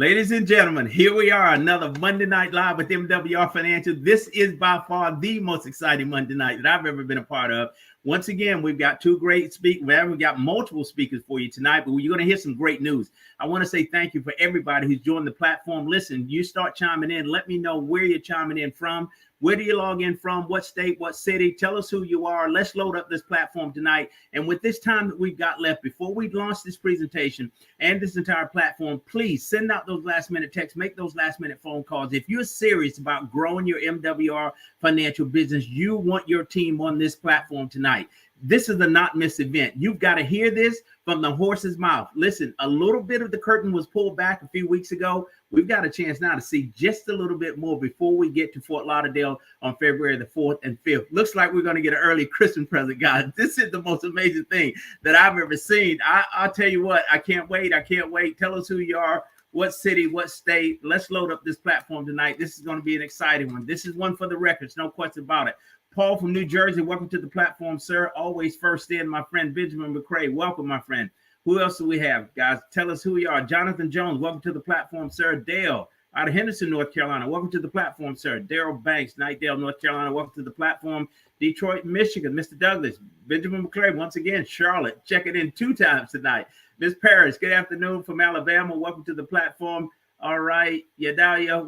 Ladies and gentlemen, here we are, another Monday Night Live with MWR Financial. This is by far the most exciting Monday night that I've ever been a part of. Once again, we've got two great speakers. We've got multiple speakers for you tonight, but you're going to hear some great news. I want to say thank you for everybody who's joined the platform. Listen, you start chiming in. Let me know where you're chiming in from. Where do you log in from? What state? What city? Tell us who you are. Let's load up this platform tonight. And with this time that we've got left before we launch this presentation and this entire platform, please send out those last minute texts, make those last minute phone calls. If you're serious about growing your MWR financial business, you want your team on this platform tonight. This is a not miss event. You've got to hear this from the horse's mouth. Listen, a little bit of the curtain was pulled back a few weeks ago. We've got a chance now to see just a little bit more before we get to Fort Lauderdale on February the 4th and 5th. Looks like we're going to get an early Christmas present, guys. This is the most amazing thing that I've ever seen. I'll tell you what, I can't wait. I can't wait. Tell us who you are, what city, what state. Let's load up this platform tonight. This is going to be an exciting one. This is one for the records, no question about it. Paul from New Jersey, welcome to the platform, sir. Always first in, my friend Benjamin McCrae. Welcome, my friend. Who else do we have, guys? Tell us who you are. Jonathan Jones, welcome to the platform, sir. Dale out of Henderson, North Carolina, welcome to the platform, sir. Daryl Banks, Nightdale, North Carolina, welcome to the platform. Detroit, Michigan, Mr. Douglas. Benjamin McCrae, once again. Charlotte, checking in 2 times tonight. Miss Paris, good afternoon from Alabama. Welcome to the platform. All right, Yadalia,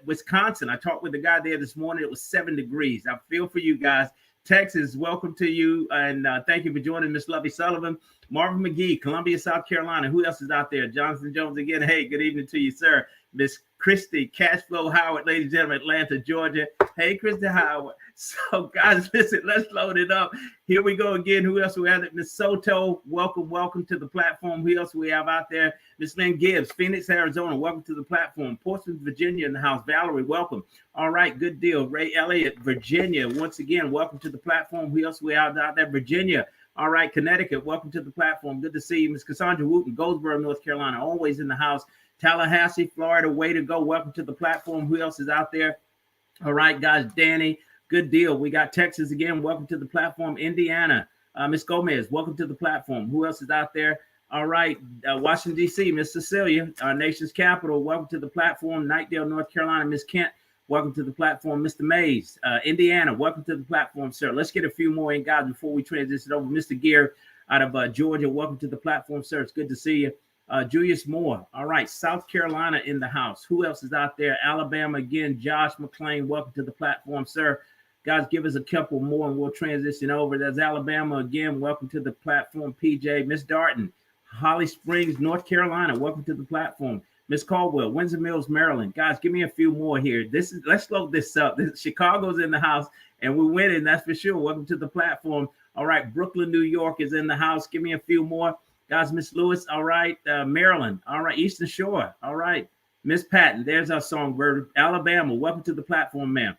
Wisconsin. I talked with the guy there this morning. It was 7 degrees. I feel for you guys. Texas, welcome to you. And thank you for joining Miss Lovey Sullivan. Marvin McGee, Columbia, South Carolina. Who else is out there? Jonathan Jones again. Hey, good evening to you, sir. Miss Christy Cashflow Howard, ladies and gentlemen, Atlanta, Georgia. Hey, Christy Howard. So, guys, listen, let's load it up. Here we go again. Who else we have? Miss Soto, welcome to the platform. Who else we have out there? Miss Lynn Gibbs, Phoenix, Arizona, welcome to the platform. Portsmouth, Virginia in the house. Valerie, welcome. All right, good deal. Ray Elliott, Virginia, once again, welcome to the platform. Who else we have out there? Virginia. All right, Connecticut, welcome to the platform. Good to see you. Miss Cassandra Wooten, Goldsboro, North Carolina, always in the house. Tallahassee, Florida, way to go. Welcome to the platform. Who else is out there? All right, guys, Danny, good deal. We got Texas again. Welcome to the platform. Indiana, Miss Gomez, welcome to the platform. Who else is out there? All right, Washington, D.C., Miss Cecilia, our nation's capital. Welcome to the platform. Nightdale, North Carolina, Miss Kent. Welcome to the platform, Mr. Mays, Indiana. Welcome to the platform, sir. Let's get a few more in, guys, before we transition over. Mr. Gear out of Georgia. Welcome to the platform, sir. It's good to see you. Julius Moore. All right. South Carolina in the house. Who else is out there? Alabama again. Josh McClain. Welcome to the platform, sir. Guys, give us a couple more and we'll transition over. There's Alabama again. Welcome to the platform, PJ. Miss Darton, Holly Springs, North Carolina. Welcome to the platform. Miss Caldwell, Windsor Mills, Maryland. Guys, give me a few more here. Let's load this up. Chicago's in the house, and we're winning, that's for sure. Welcome to the platform. All right, Brooklyn, New York is in the house. Give me a few more. Guys, Miss Lewis, all right. Maryland, all right. Eastern Shore, all right. Miss Patton, there's our songbird. Alabama, welcome to the platform, ma'am.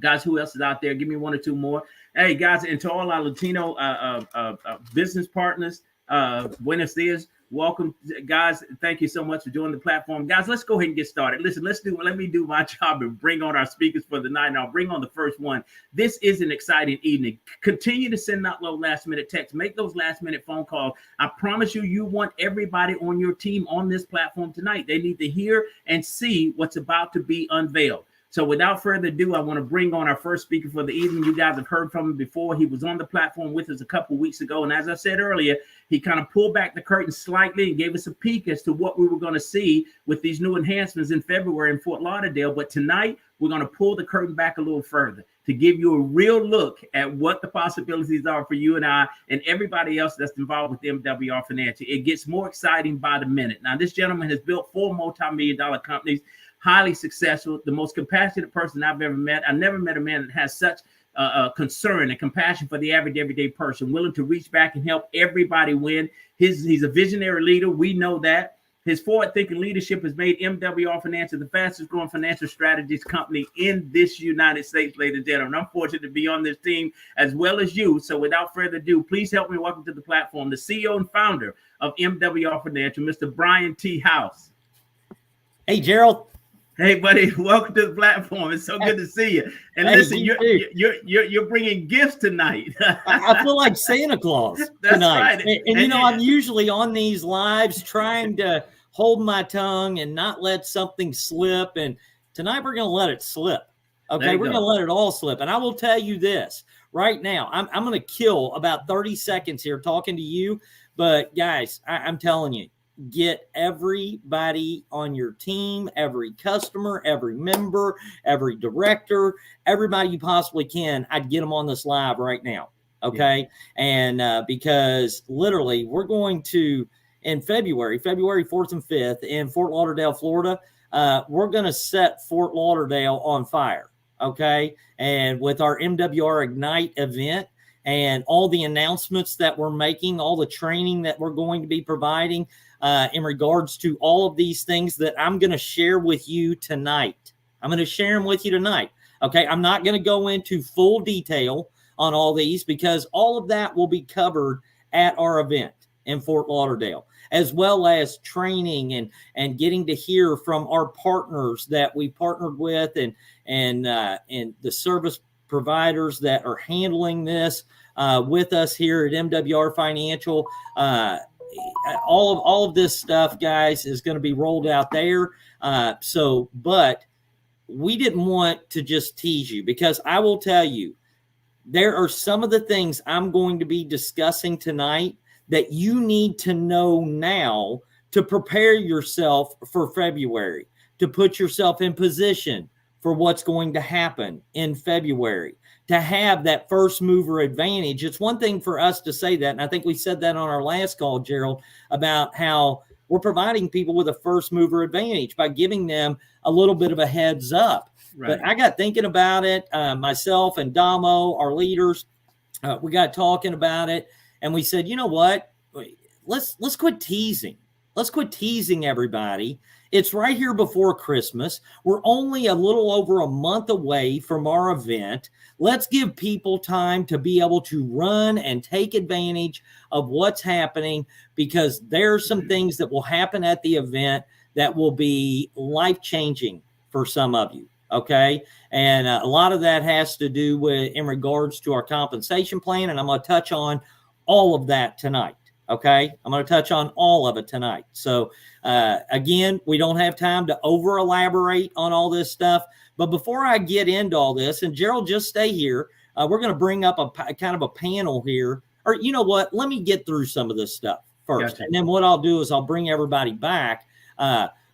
Guys, who else is out there? Give me 1 or 2 more. Hey, guys, and to all our Latino business partners, Buenos Dias. Welcome, guys. Thank you so much for joining the platform. Guys, let's go ahead and get started. Listen, let me do my job and bring on our speakers for the night. And I'll bring on the first one. This is an exciting evening. Continue to send out those last minute texts. Make those last minute phone calls. I promise you, you want everybody on your team on this platform tonight. They need to hear and see what's about to be unveiled. So without further ado, I want to bring on our first speaker for the evening. You guys have heard from him before. He was on the platform with us a couple weeks ago. And as I said earlier, he kind of pulled back the curtain slightly and gave us a peek as to what we were going to see with these new enhancements in February in Fort Lauderdale. But tonight, we're going to pull the curtain back a little further to give you a real look at what the possibilities are for you and I and everybody else that's involved with MWR Financial. It gets more exciting by the minute. Now, this gentleman has built 4 multi-million-dollar companies, highly successful, the most compassionate person I've ever met. I never met a man that has such concern and compassion for the average everyday person, willing to reach back and help everybody win. He's a visionary leader. We know that. His forward-thinking leadership has made MWR Financial the fastest-growing financial strategies company in this United States, ladies and gentlemen. I'm fortunate to be on this team as well as you. So without further ado, please help me welcome to the platform the CEO and founder of MWR Financial, Mr. Brian T. House. Hey, Gerald. Hey, buddy, welcome to the platform. It's so good to see you. And hey, listen, you're bringing gifts tonight. I feel like Santa Claus tonight. Right. And you know, I'm usually on these lives trying to hold my tongue and not let something slip. And tonight we're going to let it slip. Okay, we're going to let it all slip. And I will tell you this right now. I'm going to kill about 30 seconds here talking to you. But guys, I'm telling you, get everybody on your team, every customer, every member, every director, everybody you possibly can. I'd get them on this live right now. Okay. And because literally we're going to, in February 4th and 5th in Fort Lauderdale, Florida, we're going to set Fort Lauderdale on fire. Okay. And with our MWR Ignite event and all the announcements that we're making, all the training that we're going to be providing in regards to all of these things that I'm going to share with you tonight. I'm going to share them with you tonight. Okay. I'm not going to go into full detail on all these because all of that will be covered at our event in Fort Lauderdale, as well as training and getting to hear from our partners that we partnered with and the service providers that are handling this with us here at MWR Financial. All of this stuff, guys, is going to be rolled out there. But we didn't want to just tease you because I will tell you, there are some of the things I'm going to be discussing tonight that you need to know now to prepare yourself for February, to put yourself in position for what's going to happen in February, to have that first mover advantage. It's one thing for us to say that, and I think we said that on our last call, Gerald, about how we're providing people with a first mover advantage by giving them a little bit of a heads up. Right. But I got thinking about it, myself and Damo, our leaders, we got talking about it, and we said, you know what? Let's quit teasing. Let's quit teasing everybody. It's right here before Christmas. We're only a little over a month away from our event. Let's give people time to be able to run and take advantage of what's happening, because there are some things that will happen at the event that will be life-changing for some of you. Okay. And a lot of that has to do with in regards to our compensation plan. And I'm going to touch on all of that tonight. Okay. I'm going to touch on all of it tonight. So again, we don't have time to over elaborate on all this stuff. But before I get into all this, and Gerald, just stay here. We're going to bring up a kind of a panel here. Or you know what? Let me get through some of this stuff first. Gotcha. And then what I'll do is I'll bring everybody back.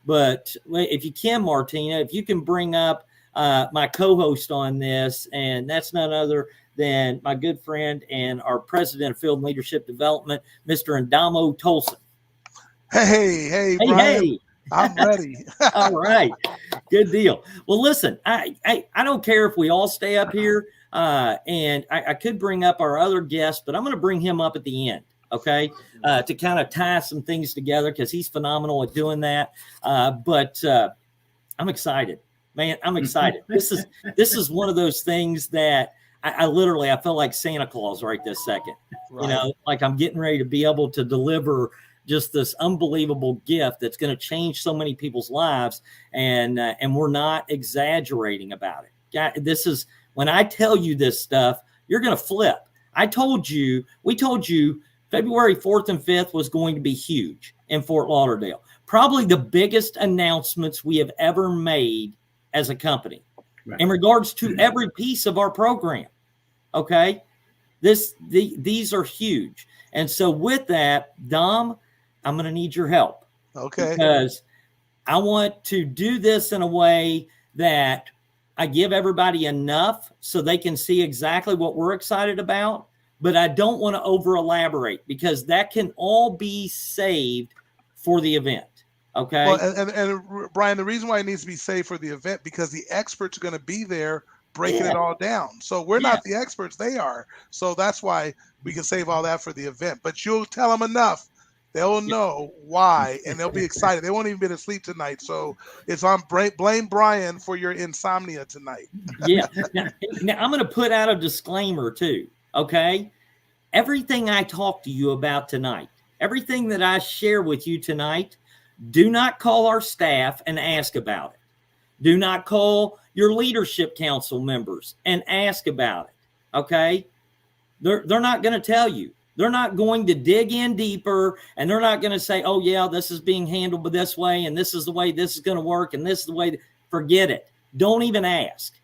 But if you can, Martina, if you can bring up my co-host on this, and that's none other than my good friend and our president of Field and Leadership Development, Mr. Ndamo Tolson. Hey, Brian. Hey. I'm ready. All right. Good deal. Well, listen, I don't care if we all stay up here, and I could bring up our other guest, but I'm going to bring him up at the end. Okay, to kind of tie some things together because he's phenomenal at doing that. But I'm excited, man. I'm excited. This is one of those things that I literally feel like Santa Claus right this second. Right. You know, like I'm getting ready to be able to deliver just this unbelievable gift that's going to change so many people's lives, and we're not exaggerating about it. God, this is when I tell you this stuff, you're going to flip. We told you. February 4th and 5th was going to be huge in Fort Lauderdale. Probably the biggest announcements we have ever made as a company in regards to every piece of our program. Okay. These are huge. And so with that, Dom, I'm going to need your help. Okay. Because I want to do this in a way that I give everybody enough so they can see exactly what we're excited about. But I don't want to over elaborate because that can all be saved for the event. Okay. Well, and Brian, the reason why it needs to be saved for the event, because the experts are going to be there breaking it all down. So we're not the experts, they are. So that's why we can save all that for the event. But you'll tell them enough, they'll know why, and they'll be excited. They won't even be able to sleep tonight. So it's on blame Brian for your insomnia tonight. Yeah. Now I'm going to put out a disclaimer too. Okay. Everything I talk to you about tonight, everything that I share with you tonight, do not call our staff and ask about it. Do not call your leadership council members and ask about it. Okay. They're not going to tell you. They're not going to dig in deeper, and they're not going to say, oh, yeah, this is being handled this way, and this is the way this is going to work, and this is the way. Forget it. Don't even ask.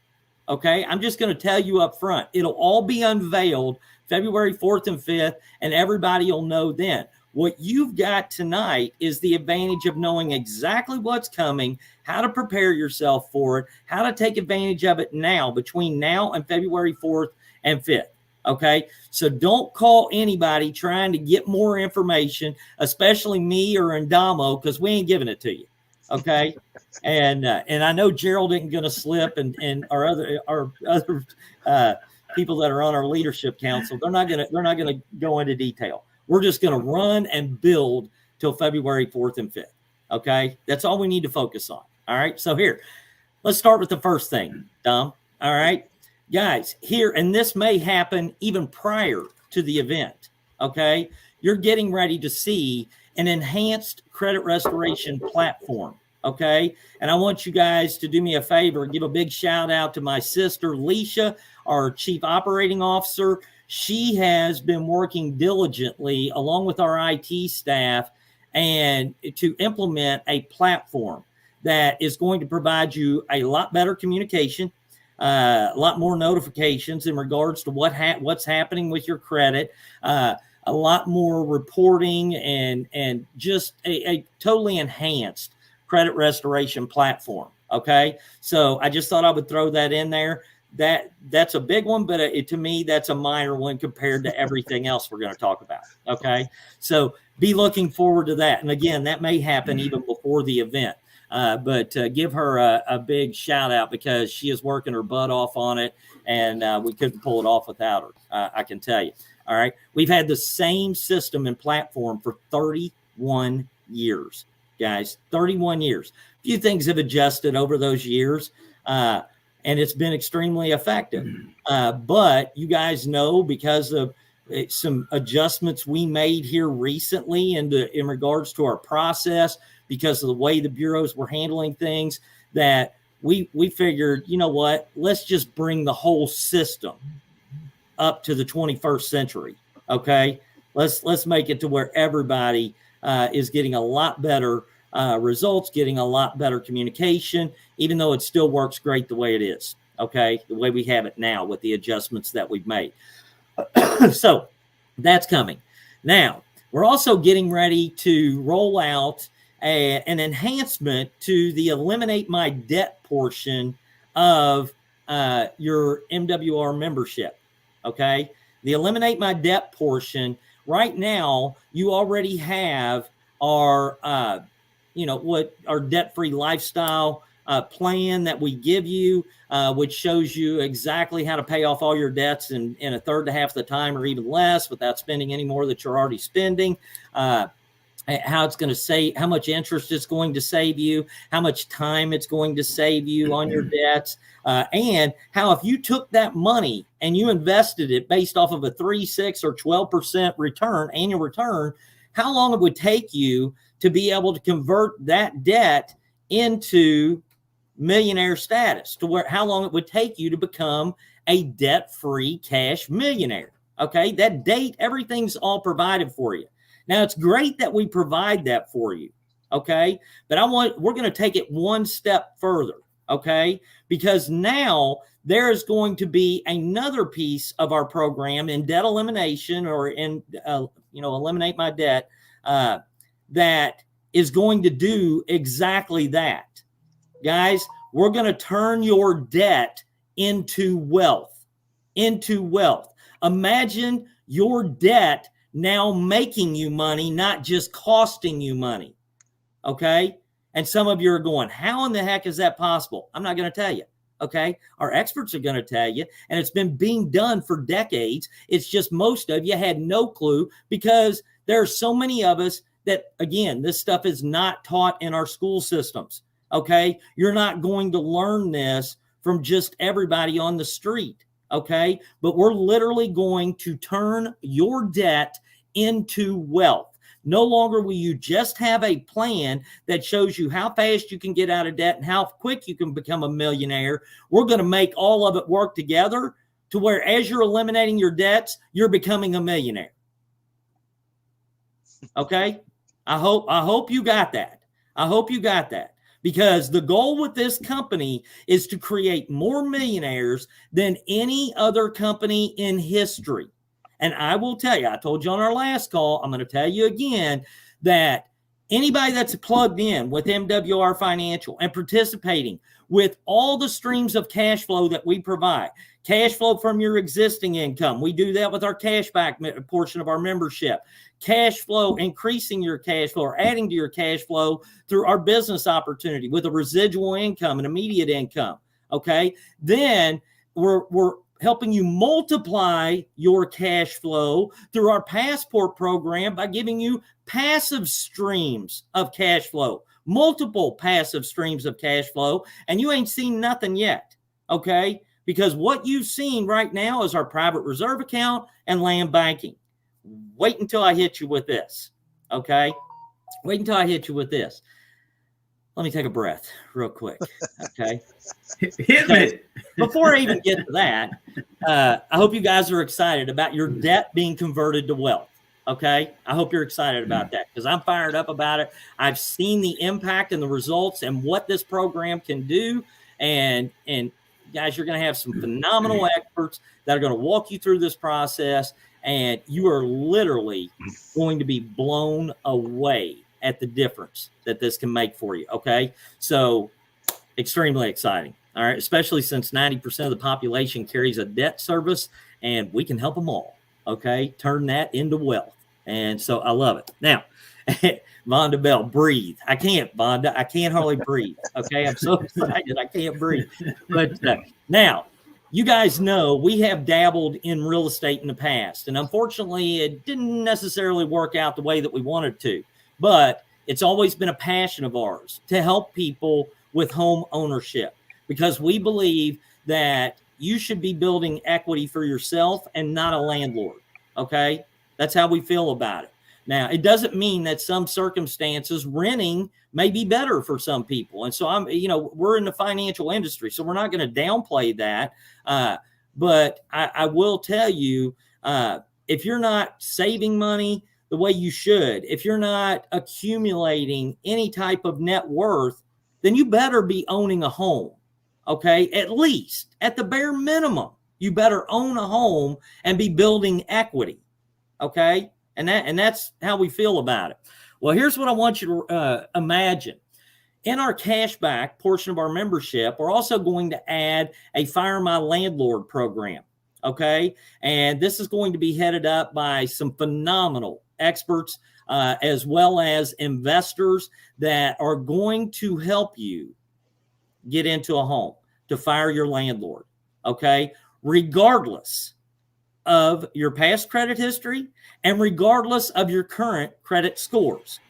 Okay? I'm just going to tell you up front. It'll all be unveiled February 4th and 5th, and everybody will know then. What you've got tonight is the advantage of knowing exactly what's coming, how to prepare yourself for it, how to take advantage of it now, between now and February 4th and 5th. Okay, so don't call anybody trying to get more information, especially me or Indamo, because we ain't giving it to you. Okay, and I know Gerald isn't going to slip, and our other people that are on our leadership council, they're not going to go into detail. We're just going to run and build till February 4th and 5th. Okay, that's all we need to focus on. All right, so here, let's start with the first thing, Dom. All right. Guys, here, and this may happen even prior to the event, okay? You're getting ready to see an enhanced credit restoration platform, okay? And I want you guys to do me a favor, give a big shout out to my sister, Leisha, our Chief Operating Officer. She has been working diligently along with our IT staff and to implement a platform that is going to provide you a lot better communication, a lot more notifications in regards to what's happening with your credit, a lot more reporting, and just a totally enhanced credit restoration platform. Okay, so I just thought I would throw that in there. That's a big one, but to me, that's a minor one compared to everything else we're going to talk about. Okay, so be looking forward to that. And again, that may happen even before the event. But give her a big shout out because she is working her butt off on it, and we couldn't pull it off without her. I can tell you. All right. We've had the same system and platform for 31 years, guys, 31 years. A few things have adjusted over those years, and it's been extremely effective. But you guys know, because of some adjustments we made here recently in regards to our process, because of the way the bureaus were handling things, that we figured, you know what, let's just bring the whole system up to the 21st century. Okay, let's make it to where everybody is getting a lot better results, getting a lot better communication, even though it still works great the way it is. Okay, the way we have it now with the adjustments that we've made. So that's coming. Now we're also getting ready to roll out an enhancement to the eliminate my debt portion of your MWR membership. Okay, the eliminate my debt portion. Right now, you already have our, what our debt-free lifestyle plan that we give you, which shows you exactly how to pay off all your debts in a third to half the time or even less without spending any more that you're already spending. How it's going to save, how much interest it's going to save you, how much time it's going to save you on your debts, and how if you took that money and you invested it based off of a 3, 6, or 12% return, annual return, how long it would take you to be able to convert that debt into millionaire status, to where how long it would take you to become a debt-free cash millionaire. Okay, that date, everything's all provided for you. Now, it's great that we provide that for you, okay? But we're going to take it one step further, okay? Because now there is going to be another piece of our program in debt elimination, or in, eliminate my debt, that is going to do exactly that. Guys, we're going to turn your debt into wealth, Imagine your debt now making you money, not just costing you money. Okay. And some of you are going, how in the heck is that possible? I'm not going to tell you. Okay. Our experts are going to tell you, and it's been being done for decades. It's just most of you had no clue, because there are so many of us that, again, this stuff is not taught in our school systems. Okay. You're not going to learn this from just everybody on the street. Okay. But we're literally going to turn your debt into wealth. No longer will you just have a plan that shows you how fast you can get out of debt and how quick you can become a millionaire. We're going to make all of it work together to where, as you're eliminating your debts, you're becoming a millionaire. Okay. I hope you got that. I hope you got that. Because the goal with this company is to create more millionaires than any other company in history. And I will tell you, I told you on our last call, I'm going to tell you again, that anybody that's plugged in with MWR Financial and participating with all the streams of cash flow that we provide, cash flow from your existing income. We do that with our cashback portion of our membership. Cash flow, increasing your cash flow or adding to your cash flow through our business opportunity with a residual income and immediate income. Okay. Then we're helping you multiply your cash flow through our passport program by giving you passive streams of cash flow, multiple passive streams of cash flow. And you ain't seen nothing yet. Okay. Because what you've seen right now is our private reserve account and land banking. Wait until I hit you with this. Okay. Wait until I hit you with this. Let me take a breath real quick. Okay. Hit me. Before I even get to that, I hope you guys are excited about your debt being converted to wealth. Okay. I hope you're excited about that because I'm fired up about it. I've seen the impact and the results and what this program can do. And guys, you're going to have some phenomenal experts that are going to walk you through this process. And you are literally going to be blown away at the difference that this can make for you. Okay. So extremely exciting. All right. Especially since 90% of the population carries a debt service and we can help them all. Okay. Turn that into wealth. And so I love it. Now, Vonda Bell, breathe. I can't, Vonda. I can't hardly breathe. Okay. I'm so excited. I can't breathe. But now, you guys know we have dabbled in real estate in the past, and unfortunately, it didn't necessarily work out the way that we wanted to, but it's always been a passion of ours to help people with home ownership because we believe that you should be building equity for yourself and not a landlord, okay? That's how we feel about it. Now, it doesn't mean that some circumstances renting may be better for some people. And so we're in the financial industry, so we're not going to downplay that. But I will tell you, if you're not saving money the way you should, if you're not accumulating any type of net worth, then you better be owning a home. Okay. At least at the bare minimum, you better own a home and be building equity. Okay. And that's how we feel about it. Well, here's what I want you to imagine. In our cashback portion of our membership, we're also going to add a Fire My Landlord program. Okay. And this is going to be headed up by some phenomenal experts, as well as investors that are going to help you get into a home to fire your landlord. Okay. Regardless of your past credit history and regardless of your current credit scores.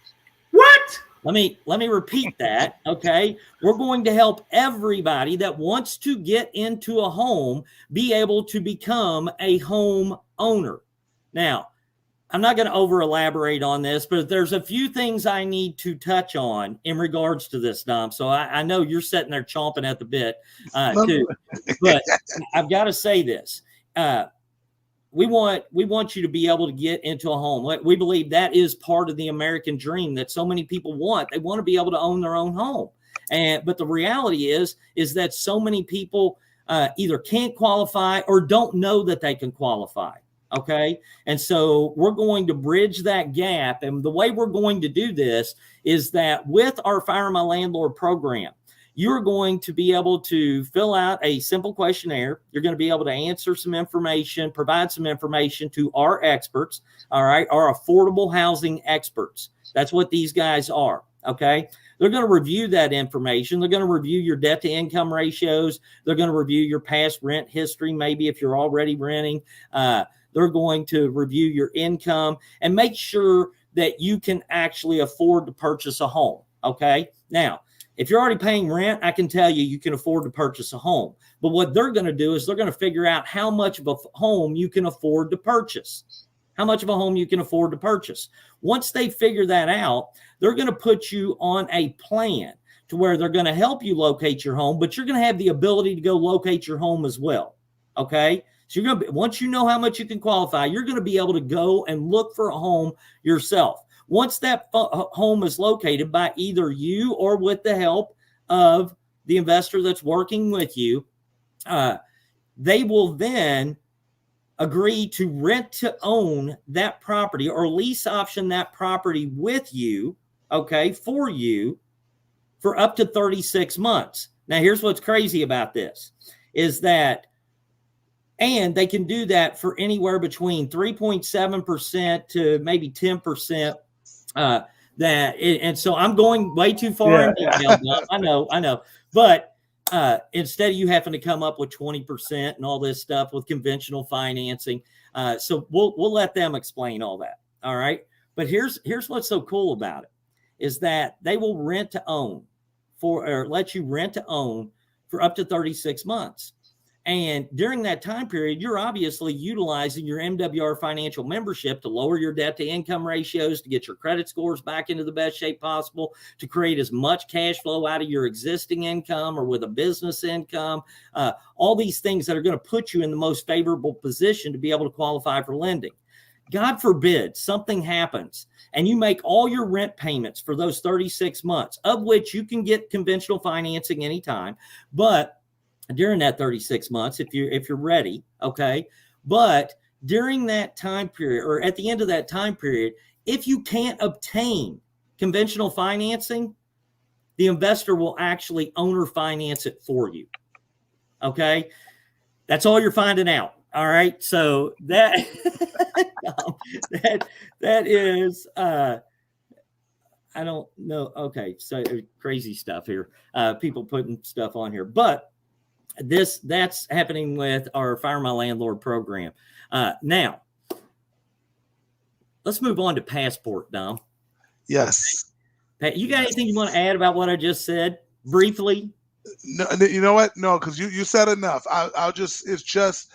What? Let me repeat that. Okay. We're going to help everybody that wants to get into a home be able to become a home owner. Now, I'm not going to over elaborate on this, but there's a few things I need to touch on in regards to this, Dom. So I know you're sitting there chomping at the bit too, but I've got to say this. We want you to be able to get into a home. We believe that is part of the American dream that so many people want. They want to be able to own their own home. But the reality is that so many people either can't qualify or don't know that they can qualify. Okay. And so we're going to bridge that gap. And the way we're going to do this is that with our Fire My Landlord program, you're going to be able to fill out a simple questionnaire. You're going to be able to answer some information, provide some information to our experts, all right, our affordable housing experts. That's what these guys are, okay? They're going to review that information. They're going to review your debt to income ratios. They're going to review your past rent history, maybe if you're already renting. They're going to review your income and make sure that you can actually afford to purchase a home, okay? Now, if you're already paying rent, I can tell you can afford to purchase a home. But what they're going to do is they're going to figure out how much of a home you can afford to purchase. How much of a home you can afford to purchase. Once they figure that out, they're going to put you on a plan to where they're going to help you locate your home, but you're going to have the ability to go locate your home as well. Okay? So you're going to once you know how much you can qualify, you're going to be able to go and look for a home yourself. Once that home is located by either you or with the help of the investor that's working with you, they will then agree to rent to own that property or lease option that property with you, okay, for you for up to 36 months. Now, here's what's crazy about this is that, and they can do that for anywhere between 3.7% to maybe 10%. And so I'm going way too far in detail. I know. But instead of you having to come up with 20% and all this stuff with conventional financing, so we'll let them explain all that. All right. But here's what's so cool about it is that they will rent to own or let you rent to own for up to 36 months. And during that time period, you're obviously utilizing your MWR financial membership to lower your debt to income ratios, to get your credit scores back into the best shape possible, to create as much cash flow out of your existing income or with a business income, all these things that are going to put you in the most favorable position to be able to qualify for lending. God forbid something happens and you make all your rent payments for those 36 months, of which you can get conventional financing anytime, but during that 36 months, if you're ready, okay. But during that time period, or at the end of that time period, if you can't obtain conventional financing, the investor will actually owner finance it for you. Okay. That's all you're finding out. All right. So that that is I don't know. Okay. So crazy stuff here. People putting stuff on here, but that's happening with our Fire My Landlord program. Now, let's move on to Passport, Dom. Yes. Okay. You got anything you want to add about what I just said briefly? No, you know what? No, because you said enough. It's just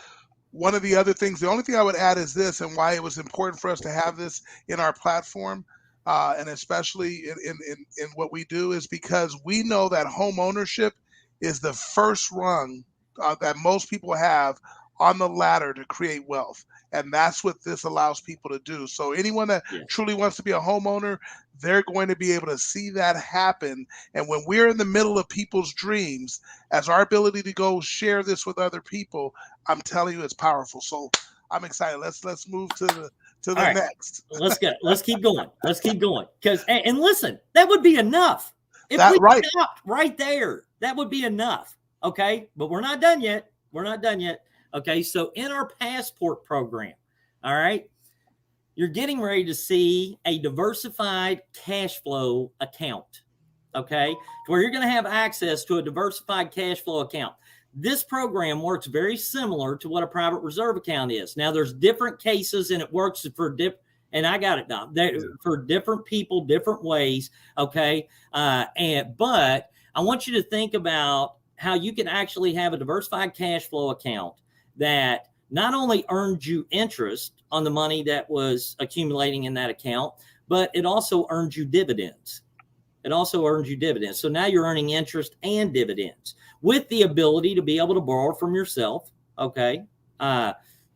one of the other things. The only thing I would add is this, and why it was important for us to have this in our platform, and especially in what we do, is because we know that home ownership is the first rung that most people have on the ladder to create wealth. And that's what this allows people to do. So anyone that truly wants to be a homeowner, they're going to be able to see that happen. And when we're in the middle of people's dreams, as our ability to go share this with other people, I'm telling you, it's powerful. So I'm excited. Let's move to the right. next. Let's keep going. Let's keep going. Because and listen, that would be enough. If we stopped right there, that would be enough. Okay. But we're not done yet. Okay. So in our Passport program, all right, you're getting ready to see a diversified cash flow account. Okay. Where you're going to have access to a diversified cash flow account. This program works very similar to what a private reserve account is. Now there's different cases and it works for and I got it, Dom, for different people, different ways. Okay. But I want you to think about how you can actually have a diversified cash flow account that not only earned you interest on the money that was accumulating in that account, but it also earned you dividends. So now you're earning interest and dividends with the ability to be able to borrow from yourself. Okay.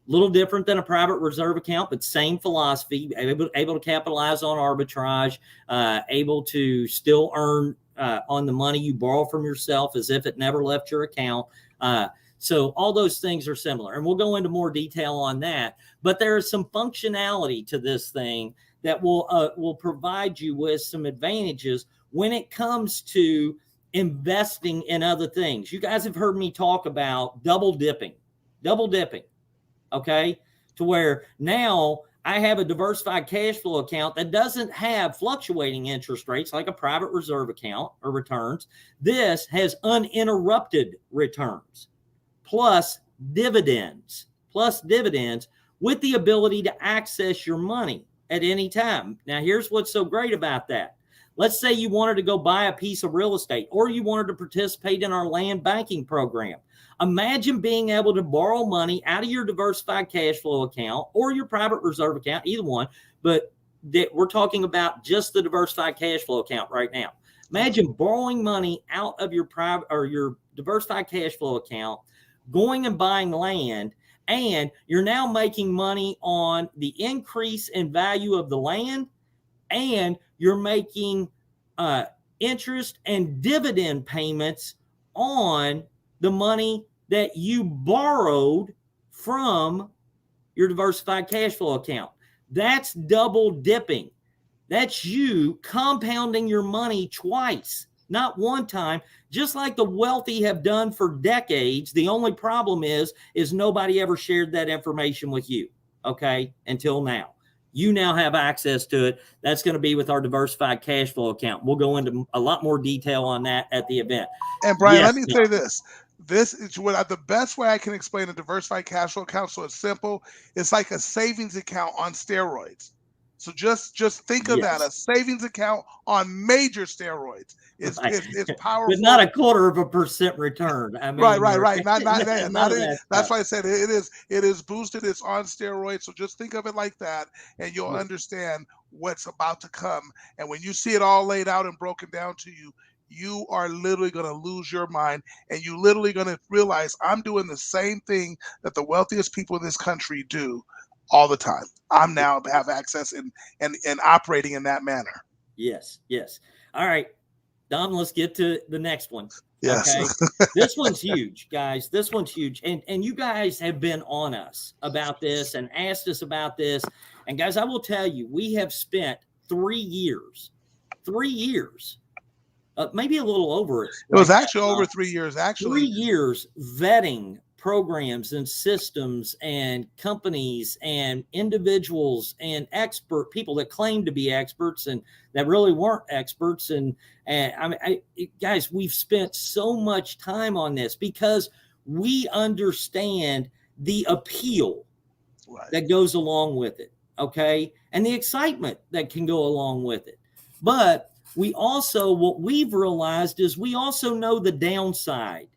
Little different than a private reserve account, but same philosophy, able to capitalize on arbitrage, able to still earn on the money you borrow from yourself as if it never left your account. So all those things are similar, and we'll go into more detail on that. But there is some functionality to this thing that will provide you with some advantages when it comes to investing in other things. You guys have heard me talk about double dipping. Okay, to where now I have a diversified cash flow account that doesn't have fluctuating interest rates like a private reserve account or returns. This has uninterrupted returns plus dividends with the ability to access your money at any time. Now, here's what's so great about that. Let's say you wanted to go buy a piece of real estate, or you wanted to participate in our land banking program. Imagine being able to borrow money out of your diversified cash flow account or your private reserve account, either one, but we're talking about just the diversified cash flow account right now. Imagine borrowing money out of your private or your diversified cash flow account, going and buying land, and you're now making money on the increase in value of the land and you're making interest and dividend payments on the money that you borrowed from your diversified cash flow account. That's double dipping. That's you compounding your money twice, not one time, just like the wealthy have done for decades. The only problem is nobody ever shared that information with you, okay, until now. You now have access to it. That's going to be with our diversified cash flow account. We'll go into a lot more detail on that at the event. And Brian, let me say this. This is what the best way I can explain a diversified cash flow account. So it's simple. It's like a savings account on steroids. So just think of that, a savings account on major steroids. It's powerful, but not 1/4% return. I mean, right. That's why I said it is boosted. It's on steroids. So just think of it like that, and you'll understand what's about to come. And when you see it all laid out and broken down to you, you are literally going to lose your mind, and you literally going to realize I'm doing the same thing that the wealthiest people in this country do all the time. I'm now have access and operating in that manner. Yes. All right, Dom, let's get to the next one. Yes. Okay. This one's huge, guys. This one's huge. And you guys have been on us about this and asked us about this. And guys, I will tell you, we have spent 3 years, maybe a little over it. It was actually over 3 years, actually. 3 years vetting programs and systems and companies and individuals and expert people that claim to be experts and that really weren't experts. And I mean, guys, we've spent so much time on this because we understand the appeal that goes along with it. Okay. And the excitement that can go along with it. But we also, what we've realized is we also know the downside.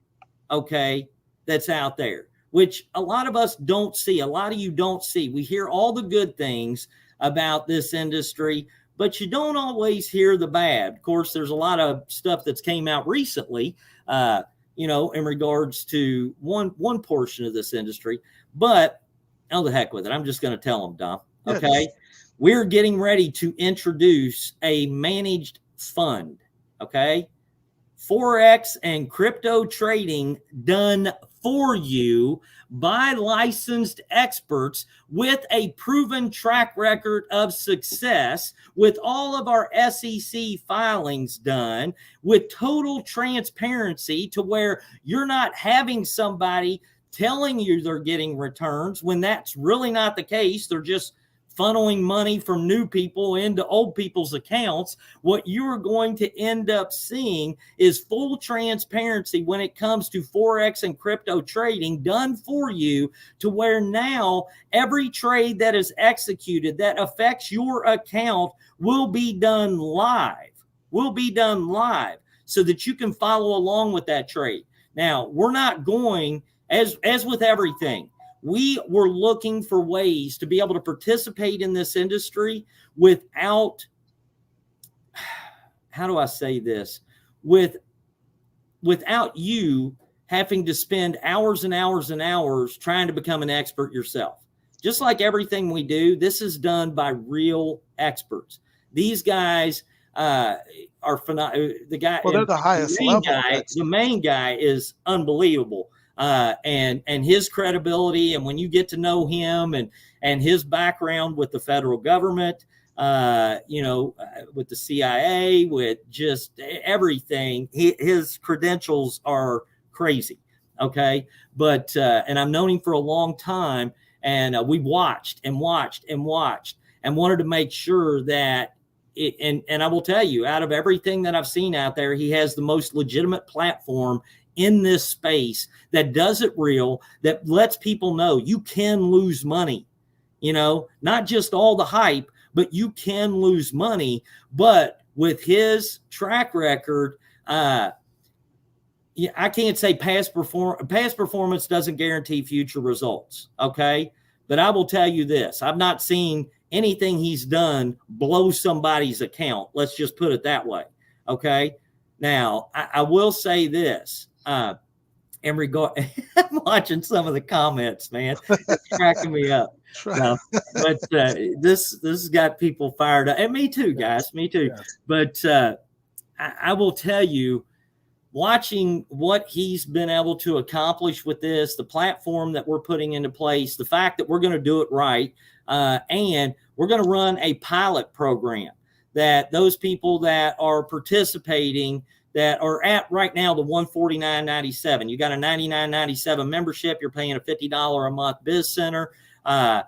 Okay. That's out there, which a lot of us don't see. A lot of you don't see. We hear all the good things about this industry, but you don't always hear the bad. Of course, there's a lot of stuff that's came out recently, in regards to one portion of this industry, but the heck with it. I'm just going to tell them, Dom. Okay. Yes. We're getting ready to introduce a managed fund. Okay. Forex and crypto trading done for you by licensed experts with a proven track record of success, with all of our SEC filings done, with total transparency to where you're not having somebody telling you they're getting returns when that's really not the case. They're just funneling money from new people into old people's accounts. What you are going to end up seeing is full transparency when it comes to Forex and crypto trading done for you, to where now every trade that is executed that affects your account will be done live, so that you can follow along with that trade. Now, we're not going, as with everything, we were looking for ways to be able to participate in this industry without, how do I say this, without you having to spend hours and hours and hours trying to become an expert yourself. Just like everything we do, this is done by real experts. These guys are phenomenal. The guy, well, they're the highest level. The main guy is unbelievable. And his credibility, and when you get to know him and his background with the federal government, with the CIA, with just everything, his credentials are crazy. Okay. But, and I've known him for a long time, and we watched and wanted to make sure that and I will tell you, out of everything that I've seen out there, he has the most legitimate platform in this space that does it real, that lets people know you can lose money, not just all the hype, but you can lose money. But with his track record, I can't say past performance doesn't guarantee future results. Okay. But I will tell you this, I've not seen anything he's done blow somebody's account. Let's just put it that way. Okay. Now I will say this, in regard, I'm watching some of the comments, man. It's cracking me up. So, but this has got people fired up, and me too, guys. Me too. Yes. But I will tell you, watching what he's been able to accomplish with this, the platform that we're putting into place, the fact that we're going to do it right, and we're going to run a pilot program that those people that are participating that are at right now the $149.97. You got a $99.97 membership. You're paying a $50 a month Biz Center. Yeah,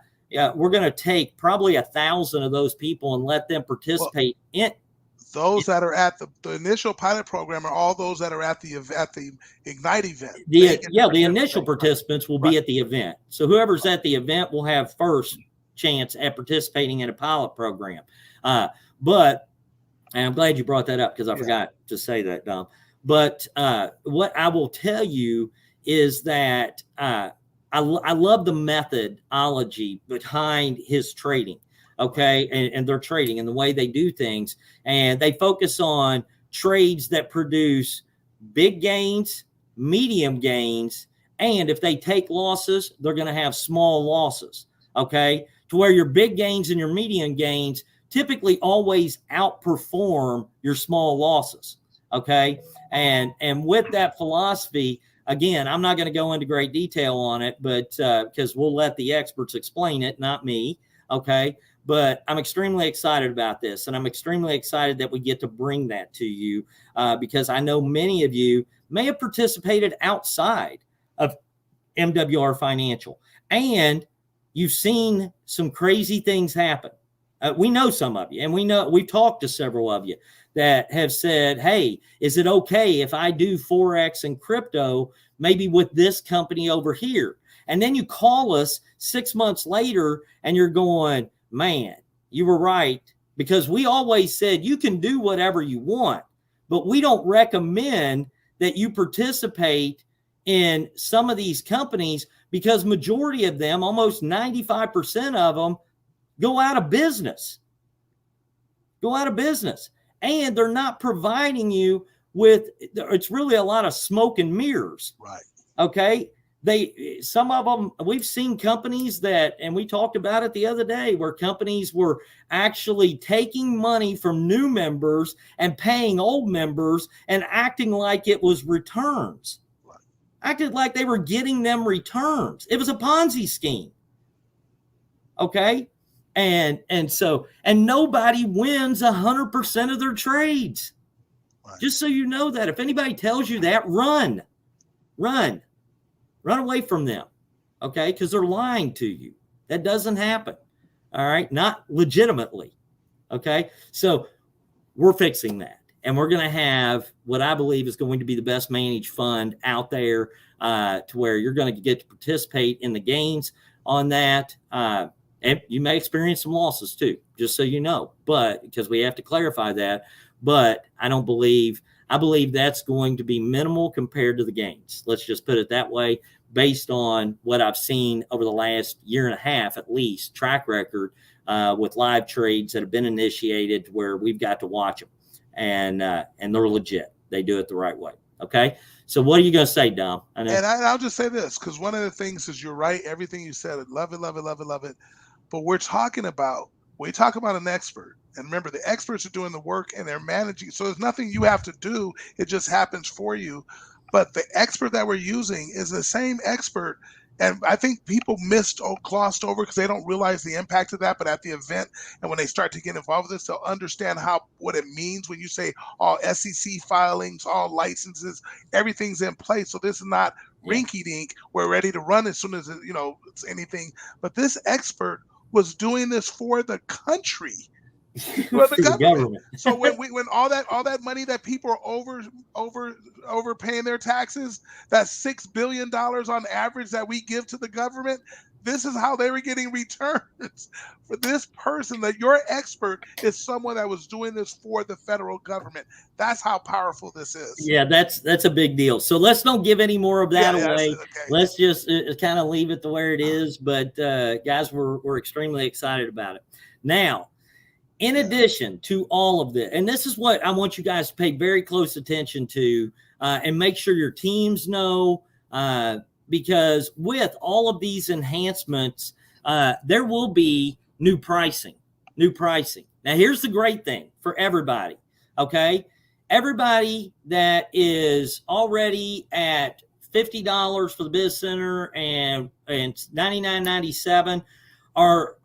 we're going to take probably 1,000 of those people and let them participate in. Those that are at the initial pilot program are all those that are at the Ignite event. The initial participants will be at the event. So whoever's at the event will have first chance at participating in a pilot program. But and I'm glad you brought that up because I forgot to say that, Dom. But what I will tell you is that I love the methodology behind his trading. Okay. And their trading and the way they do things. And they focus on trades that produce big gains, medium gains. And if they take losses, they're going to have small losses. Okay. To where your big gains and your medium gains typically always outperform your small losses. Okay. And with that philosophy, again, I'm not going to go into great detail on it, but because we'll let the experts explain it, not me. Okay. But I'm extremely excited about this, and I'm extremely excited that we get to bring that to you because I know many of you may have participated outside of MWR Financial, and you've seen some crazy things happen. We know some of you, and we've talked to several of you that have said, hey, is it okay if I do Forex and crypto, maybe with this company over here? And then you call us 6 months later and you're going, man, you were right, because we always said you can do whatever you want, but we don't recommend that you participate in some of these companies because majority of them, almost 95% of them, go out of business. And they're not providing you with, it's really a lot of smoke and mirrors. Right. Okay. Some of them, we've seen companies that, and we talked about it the other day, where companies were actually taking money from new members and paying old members and acting like it was returns. Right. Acted like they were getting them returns. It was a Ponzi scheme. Okay. And nobody wins 100% of their trades. Right. Just so you know that. If anybody tells you that, run away from them. Okay. Because they're lying to you. That doesn't happen. All right. Not legitimately. Okay. So we're fixing that. And we're going to have what I believe is going to be the best managed fund out there to where you're going to get to participate in the gains on that. And you may experience some losses too, just so you know, but because we have to clarify that. But I believe that's going to be minimal compared to the gains. Let's just put it that way, based on what I've seen over the last year and a half, at least track record with live trades that have been initiated where we've got to watch them and they're legit. They do it the right way. Okay. So what are you going to say, Dom? And I'll just say this, because one of the things is you're right. Everything you said, love it. But we talk about an expert. And remember, the experts are doing the work and they're managing. So there's nothing you have to do. It just happens for you. But the expert that we're using is the same expert. And I think people glossed over because they don't realize the impact of that. But at the event and when they start to get involved with this, they'll understand what it means when you say all SEC filings, all licenses, everything's in place. So this is not rinky dink. We're ready to run as soon as it's anything. But this expert was doing this for the country. For the government. So when all that money that people are overpaying their taxes, that's $6 billion on average that we give to the government, this is how they were getting returns for this person. That your expert is someone that was doing this for the federal government. That's how powerful this is. Yeah, that's a big deal. So let's don't give any more of that away. Okay. Let's just kind of leave it to where it is. But guys, we're extremely excited about it. Now, in addition to all of this, and this is what I want you guys to pay very close attention to and make sure your teams know, because with all of these enhancements, there will be new pricing. Now, here's the great thing for everybody, okay? Everybody that is already at $50 for the Biz Center and $99.97 are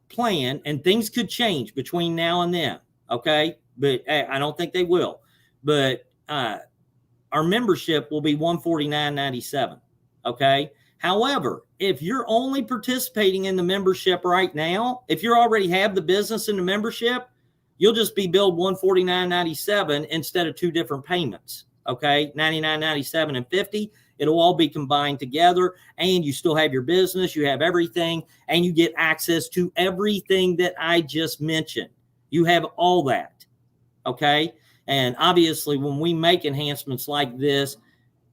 plan, and things could change between now and then, okay? But I don't think they will. But our membership will be $149.97, okay? However, if you're only participating in the membership right now, if you already have the business in the membership, you'll just be billed $149.97 instead of two different payments, okay? $99.97 and $50. It'll all be combined together, and you still have your business, you have everything, and you get access to everything that I just mentioned. You have all that, okay? And obviously, when we make enhancements like this,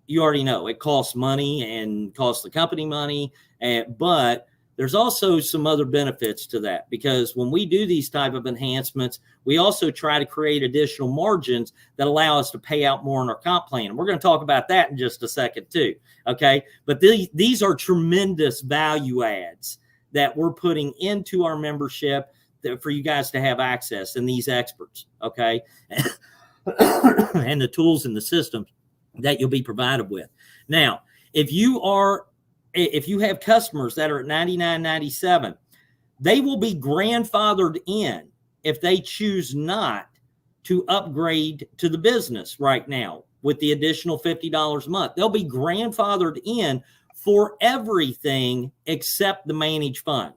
you already know it costs money and costs the company money, but there's also some other benefits to that, because when we do these type of enhancements, we also try to create additional margins that allow us to pay out more on our comp plan. And we're going to talk about that in just a second too, okay? But these are tremendous value adds that we're putting into our membership for you guys to have access, and these experts, okay? And the tools and the systems that you'll be provided with. Now, if you have customers that are at $99.97, they will be grandfathered in if they choose not to upgrade to the business right now with the additional $50 a month. They'll be grandfathered in for everything except the managed fund.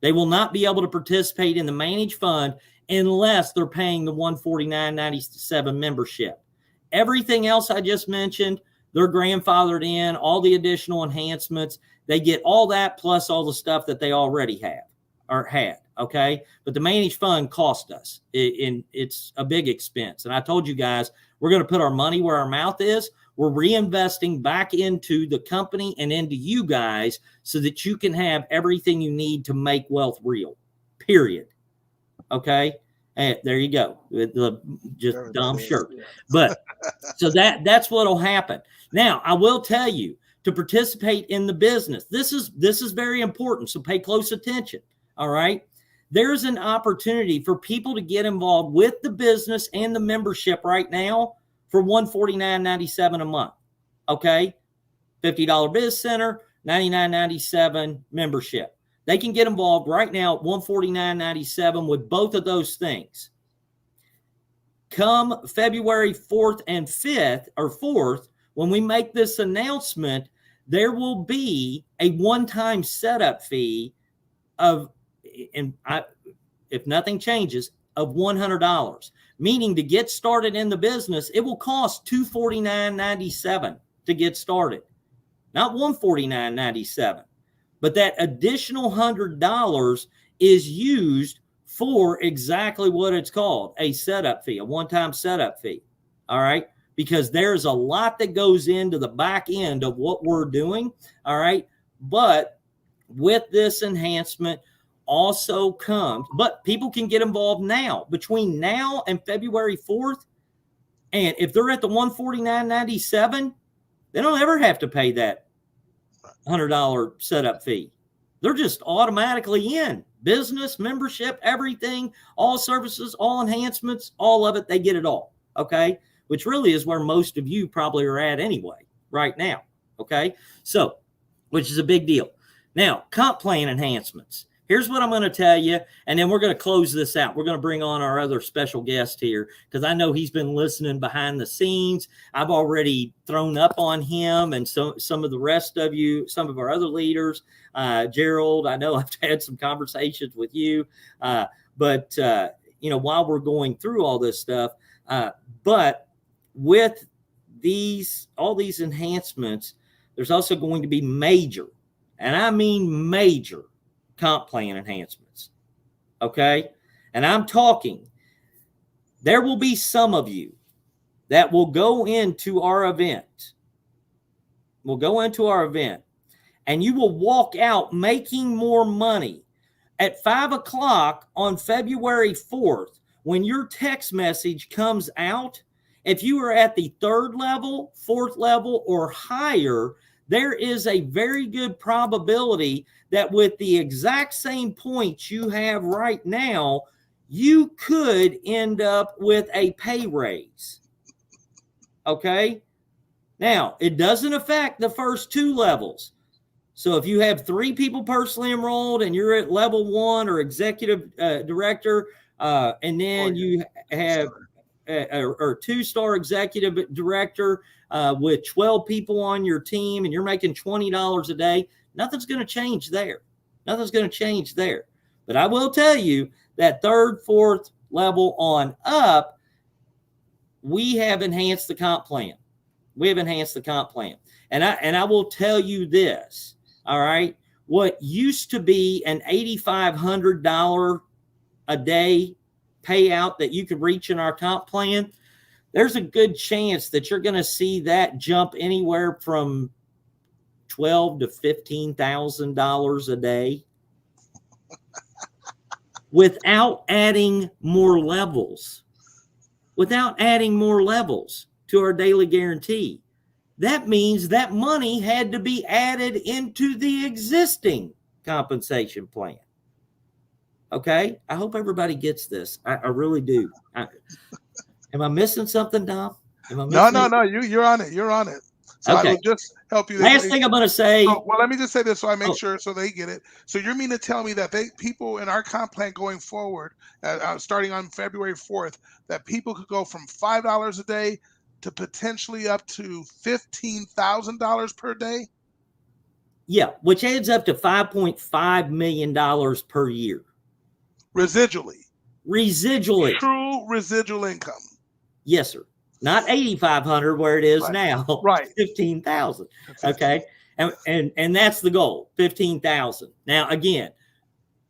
They will not be able to participate in the managed fund unless they're paying the $149.97 membership. Everything else I just mentioned, they're grandfathered in, all the additional enhancements. They get all that plus all the stuff that they already have or had, okay? But the managed fund cost us. It's a big expense. And I told you guys, we're going to put our money where our mouth is. We're reinvesting back into the company and into you guys so that you can have everything you need to make wealth real, period. Okay? And there you go. With the just dumb shirt. But so that's what'll happen. Now, I will tell you, to participate in the business, this is very important, so pay close attention. All right? There's an opportunity for people to get involved with the business and the membership right now for $149.97 a month. Okay? $50 Biz Center, $99.97 membership. They can get involved right now at $149.97 with both of those things. Come February 4th and 5th, or 4th, when we make this announcement, there will be a one-time setup fee of, if nothing changes, of $100. Meaning to get started in the business, it will cost $249.97 to get started, not $149.97. But that additional $100 is used for exactly what it's called, a setup fee, a one-time setup fee. All right? Because there's a lot that goes into the back end of what we're doing. All right? But with this enhancement also comes, but people can get involved now, between now and February 4th. And if they're at the $149.97, they don't ever have to pay that $100 setup fee. They're just automatically in. Business, membership, everything, all services, all enhancements, all of it, they get it all, okay? Which really is where most of you probably are at anyway, right now, okay? So, which is a big deal. Now, comp plan enhancements. Here's what I'm going to tell you, and then we're going to close this out. We're going to bring on our other special guest here because I know he's been listening behind the scenes. I've already thrown up on him and some of the rest of you, some of our other leaders. Gerald, I know I've had some conversations with you, but while we're going through all this stuff, but with all these enhancements, there's also going to be major, and I mean major, comp plan enhancements. Okay? And I'm talking, there will be some of you that will go into our event. And you will walk out making more money at 5 o'clock on February 4th. When your text message comes out, If you are at the 3rd level, 4th level, or higher, there is a very good probability that with the exact same points you have right now, you could end up with a pay raise. Okay? Now, it doesn't affect the first 2 levels. So if you have 3 people personally enrolled and you're at level 1 or executive director, and then you have or 2-star executive director with 12 people on your team and you're making $20 a day, nothing's going to change there. Nothing's going to change there. But I will tell you that 3rd, 4th level on up, we have enhanced the comp plan. We have enhanced the comp plan. And I will tell you this. All right. What used to be an $8,500 a day payout that you could reach in our comp plan, there's a good chance that you're going to see that jump anywhere from $12,000 to $15,000 a day without adding more levels. Without adding more levels to our daily guarantee. That means that money had to be added into the existing compensation plan. Okay? I hope everybody gets this. I really do. Am I missing something, Dom? No. You're on it. You're on it. So okay. I will just help you. Last thing I'm going to say. Well, let me just say this so I make sure so they get it. So you're meaning to tell me that people in our comp plan going forward, starting on February 4th, that people could go from $5 a day to potentially up to $15,000 per day? Yeah, which adds up to $5.5 million per year. Residually. True residual income. Yes, sir. Not $8,500 where it is now. Right. $15,000. Okay. And that's the goal, $15,000. Now, again,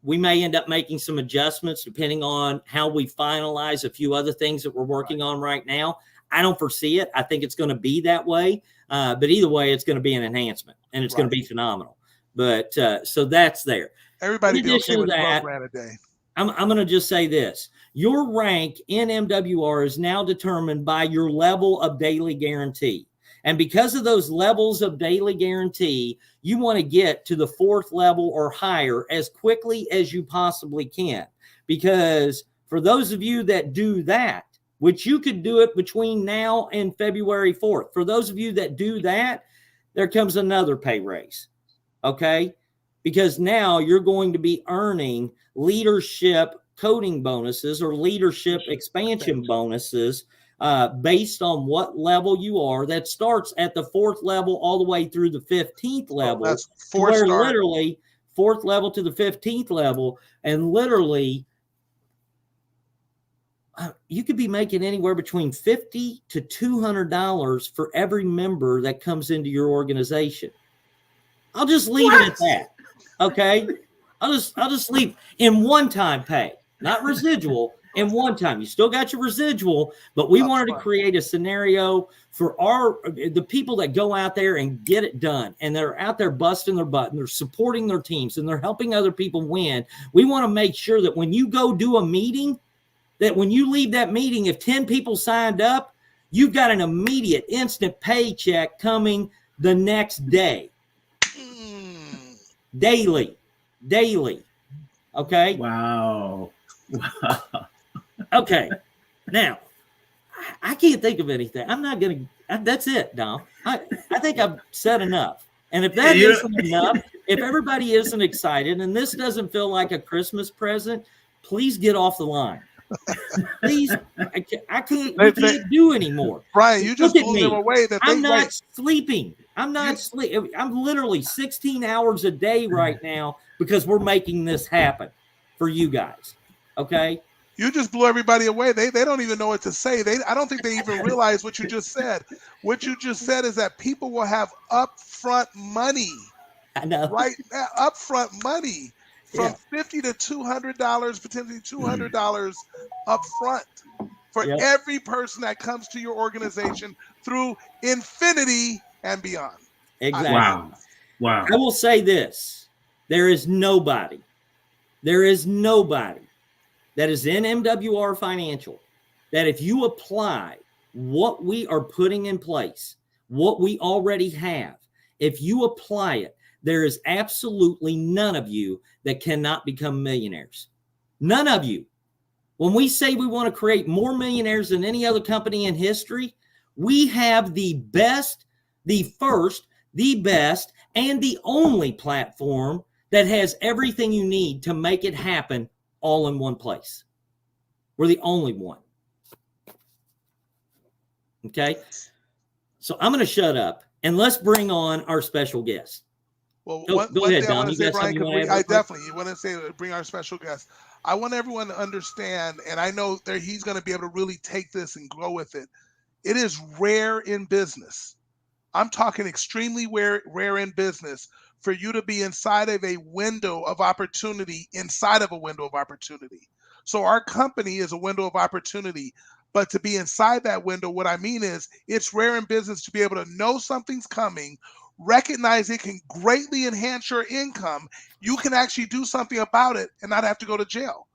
we may end up making some adjustments depending on how we finalize a few other things that we're working on right now. I don't foresee it. I think it's going to be that way. But either way, it's going to be an enhancement and it's going to be phenomenal. But so that's there. Everybody be okay with $12,000 a day. I'm going to just say this. Your rank in MWR is now determined by your level of daily guarantee. And because of those levels of daily guarantee, you want to get to the 4th level or higher as quickly as you possibly can. Because for those of you that do that, which you could do it between now and February 4th. For those of you that do that, there comes another pay raise, okay? Because now you're going to be earning leadership coding bonuses or leadership expansion bonuses based on what level you are. That starts at the 4th level all the way through the 15th level. That's 4-star. Where literally 4th level to the 15th level, and literally you could be making anywhere between $50 to $200 for every member that comes into your organization. I'll just leave it at that. Okay. I'll just leave in one-time pay, not residual. In one time, you still got your residual, but we wanted to create a scenario for the people that go out there and get it done, and they're out there busting their butt, and they're supporting their teams, and they're helping other people win. We want to make sure that when you go do a meeting, that when you leave that meeting, if 10 people signed up, you've got an immediate, instant paycheck coming the next day. Daily. Okay? Wow. Okay. Now, I can't think of anything. I'm not going to. That's it, Dom. I think I've said enough. And if that isn't enough, if everybody isn't excited and this doesn't feel like a Christmas present, please get off the line. Please, I can't do anymore. Brian, you just blew them away. I'm not sleeping. I'm literally 16 hours a day right now because we're making this happen for you guys. Okay? You just blew everybody away. They don't even know what to say. I don't think they even realize what you just said. What you just said is that people will have upfront money. I know. Right now, upfront money. From $50 to $200, potentially $200 up front for every person that comes to your organization through infinity and beyond. Exactly. Wow. I will say this. There is nobody that is in MWR Financial that if you apply what we are putting in place, what we already have, if you apply it, there is absolutely none of you that cannot become millionaires. None of you. When we say we want to create more millionaires than any other company in history, we have the best, the first, the best, and the only platform that has everything you need to make it happen all in one place. We're the only one. Okay? So I'm going to shut up and let's bring on our special guest. Well, Go ahead, Dom. You Brian, I definitely want to say, bring our special guest. I want everyone to understand, and I know that he's going to be able to really take this and grow with it. It is rare in business. I'm talking extremely rare in business for you to be inside of a window of opportunity inside of a window of opportunity. So our company is a window of opportunity. But to be inside that window, what I mean is it's rare in business to be able to know something's coming, recognize it can greatly enhance your income. You can actually do something about it and not have to go to jail.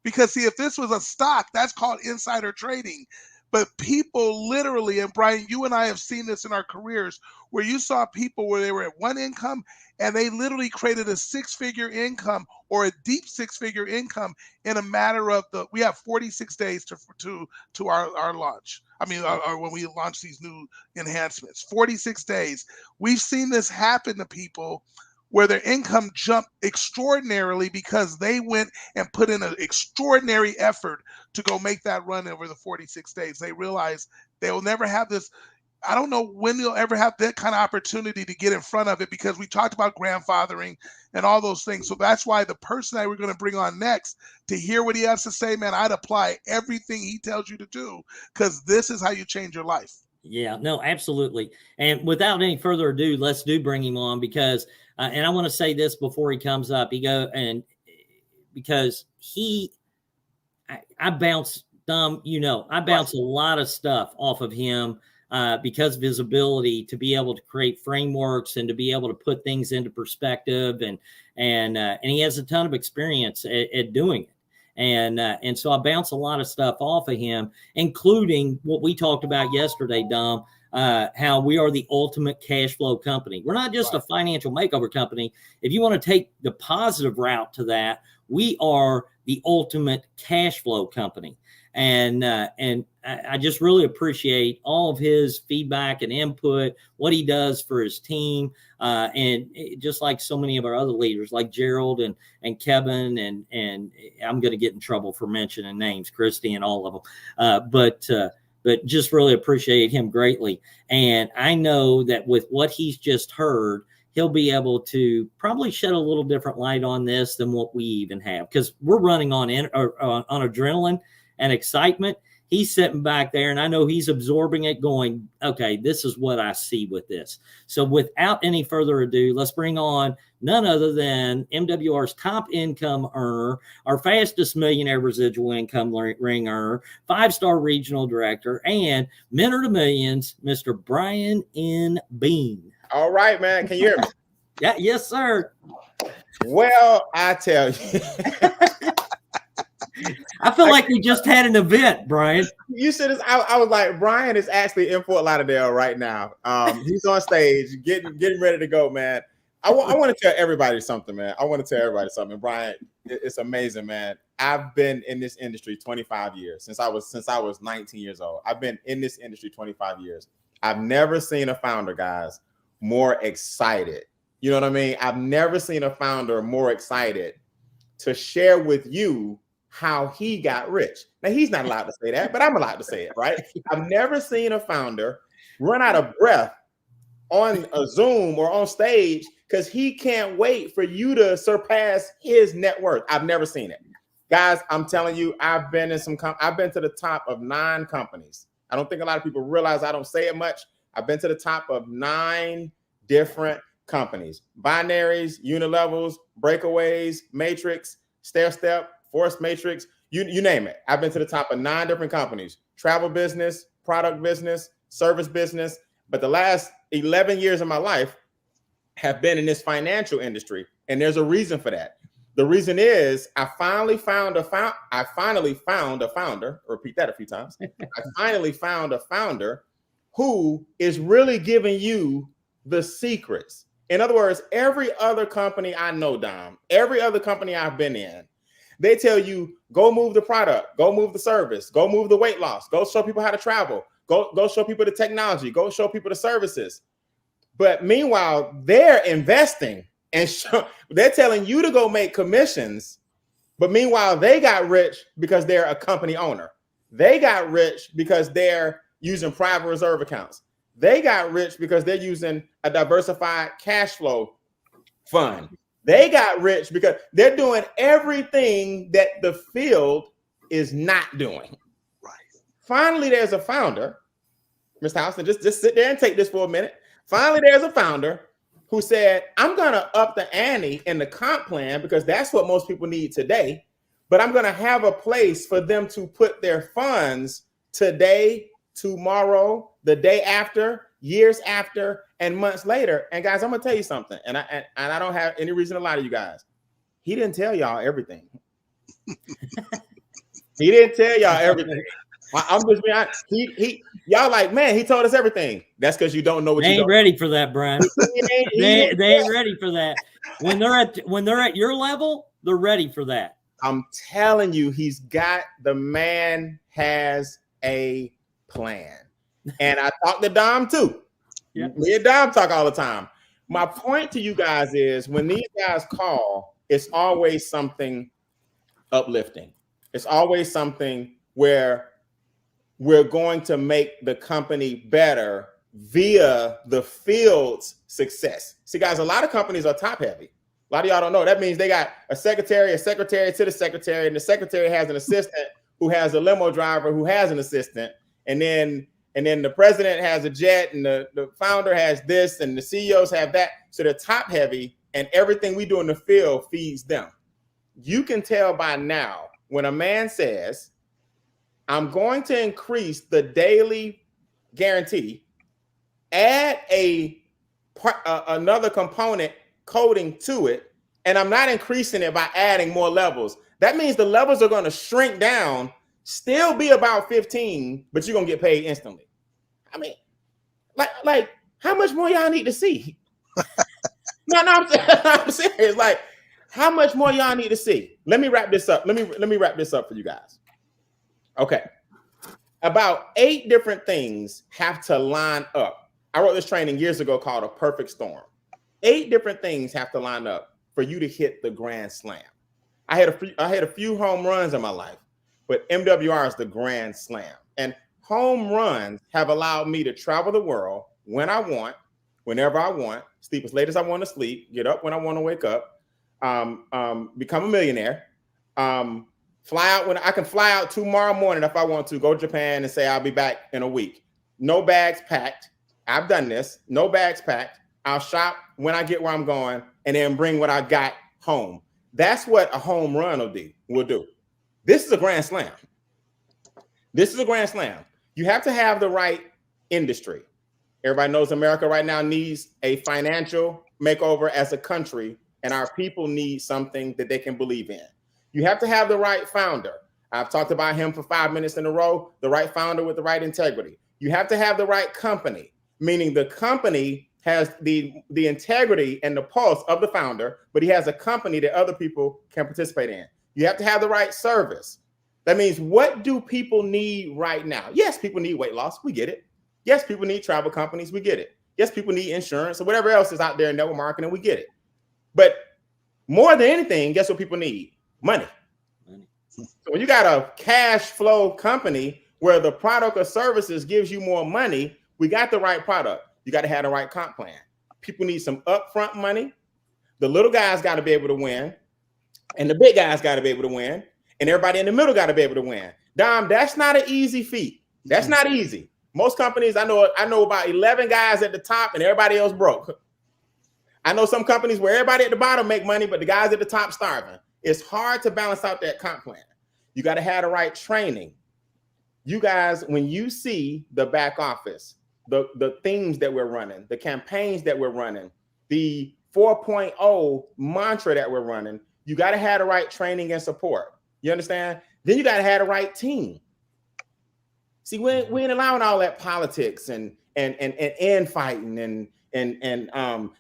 Because see, if this was a stock, that's called insider trading. But people literally, and Brian, you and I have seen this in our careers, where you saw people where they were at one income and they literally created a six-figure income or a deep six-figure income in a matter of we have 46 days to our launch. I mean, when we launch these new enhancements, 46 days. We've seen this happen to people where their income jumped extraordinarily because they went and put in an extraordinary effort to go make that run over the 46 days. They realize they will never have this. I don't know when you'll ever have that kind of opportunity to get in front of it, because we talked about grandfathering and all those things. So that's why the person that we're going to bring on next, to hear what he has to say, man, I'd apply everything he tells you to do, because this is how you change your life. Yeah, no, absolutely. And without any further ado, let's bring him on, because and I want to say this before he comes up. Because I bounce, Dom, I bounce a lot of stuff off of him because of his ability to be able to create frameworks and to be able to put things into perspective, and he has a ton of experience at doing it. And so I bounce a lot of stuff off of him, including what we talked about yesterday, Dom, how we are the ultimate cash flow company. We're not just a financial makeover company. If you want to take the positive route to that, we are the ultimate cash flow company. And I just really appreciate all of his feedback and input, what he does for his team. And just like so many of our other leaders, like Gerald and Kevin, and I'm going to get in trouble for mentioning names, Christy and all of them. But just really appreciate him greatly. And I know that with what he's just heard, he'll be able to probably shed a little different light on this than what we even have, because we're running on adrenaline and excitement. He's sitting back there, and I know he's absorbing it, going, okay, this is what I see with this. So without any further ado, let's bring on none other than MWR's top income earner, our fastest millionaire residual income ring earner, 5-star regional director, and mentor to millions, Mr. Brian N. Bean. All right, man. Can you hear me? Yeah, yes, sir. Well, I tell you. I feel like we just had an event, Brian. You said this. I was like, Brian is actually in Fort Lauderdale right now. He's on stage, getting ready to go, man. I want to tell everybody something, man. Brian, it's amazing, man. I've been in this industry 25 years, since I was 19 years old. I've been in this industry 25 years. I've never seen a founder, guys, more excited. You know what I mean? I've never seen a founder more excited to share with you how he got rich. Now, he's not allowed to say that, but I'm allowed to say it, right? I've never seen a founder run out of breath on a Zoom or on stage because he can't wait for you to surpass his net worth. I've never seen it. Guys, I'm telling you, I've been to the top of 9 companies. I don't think a lot of people realize I don't say it much. I've been to the top of 9 different companies: binaries, unilevels, breakaways, matrix, stair-step, force matrix, you name it. I've been to the top of 9 different companies: travel business, product business, service business. But the last 11 years of my life have been in this financial industry. And there's a reason for that. The reason is I finally found a founder. Repeat that a few times. I finally found a founder who is really giving you the secrets. In other words, every other company I know, Dom, every other company I've been in, they tell you, go move the product, go move the service, go move the weight loss, go show people how to travel, go show people the technology, go show people the services. But meanwhile, they're investing and they're telling you to go make commissions. But meanwhile, they got rich because they're a company owner. They got rich because they're using private reserve accounts. They got rich because they're using a diversified cash flow fund. They got rich because they're doing everything that the field is not doing. Right. Finally, there's a founder, Mr. Houston, just sit there and take this for a minute. Finally, there's a founder who said, I'm going to up the ante in the comp plan because that's what most people need today. But I'm going to have a place for them to put their funds today, tomorrow, the day after, years after, and months later. And guys, I'm going to tell you something. And I don't have any reason to lie to you guys. He didn't tell y'all everything. He didn't tell y'all everything. I'm just being honest. Y'all like, man, he told us everything. That's because you don't know what they you ain't ready for that, Brian. they ain't ready for that. When they're at your level, they're ready for that. I'm telling you, the man has a plan. And I talk to Dom too. Yep. Me and Dom talk all the time. My point to you guys is when these guys call, it's always something uplifting. It's always something where we're going to make the company better via the field's success. See, guys, a lot of companies are top heavy. A lot of y'all don't know. That means they got a secretary to the secretary, and the secretary has an assistant who has a limo driver who has an assistant, and then the president has a jet, and the founder has this, and the CEOs have that. So they're top heavy, and everything we do in the field feeds them. You can tell by now when a man says, I'm going to increase the daily guarantee, add another component coding to it, and I'm not increasing it by adding more levels. That means the levels are going to shrink down, still be about 15, but you're going to get paid instantly. I mean, like how much more y'all need to see? No, I'm serious. Like, how much more y'all need to see? Let me wrap this up. Let me wrap this up for you guys. Okay. About 8 different things have to line up. I wrote this training years ago called A Perfect Storm. 8 different things have to line up for you to hit the grand slam. I had a few home runs in my life, but MWR is the grand slam. And home runs have allowed me to travel the world when I want, whenever I want, sleep as late as I want to sleep, get up when I want to wake up, become a millionaire, fly out when I can fly out tomorrow morning if I want to, go to Japan and say I'll be back in a week. No bags packed. I've done this. No bags packed. I'll shop when I get where I'm going and then bring what I got home. That's what a home run will do. This is a grand slam. This is a grand slam. You have to have the right industry. Everybody knows America right now needs a financial makeover as a country, and our people need something that they can believe in. You have to have the right founder. I've talked about him for 5 minutes in a row, the right founder with the right integrity. You have to have the right company, meaning the company has the integrity and the pulse of the founder, but he has a company that other people can participate in. You have to have the right service. That means, what do people need right now? Yes, people need weight loss. We get it. Yes, people need travel companies. We get it. Yes, people need insurance or whatever else is out there in network marketing. We get it. But more than anything, guess what people need? Money. So when you got a cash flow company where the product or services gives you more money, we got the right product. You got to have the right comp plan. People need some upfront money. The little guys got to be able to win, and the big guys got to be able to win, and everybody in the middle got to be able to win. Dom, that's not an easy feat. That's not easy. Most companies, I know about 11 guys at the top and everybody else broke. I know some companies where everybody at the bottom make money, but the guys at the top starving. It's hard to balance out that comp plan. You got to have the right training. You guys, when you see the back office, the themes that we're running, the campaigns that we're running, the 4.0 mantra that we're running, You got to have the right training and support. You understand? Then you got to have the right team. See, we ain't allowing all that politics and infighting and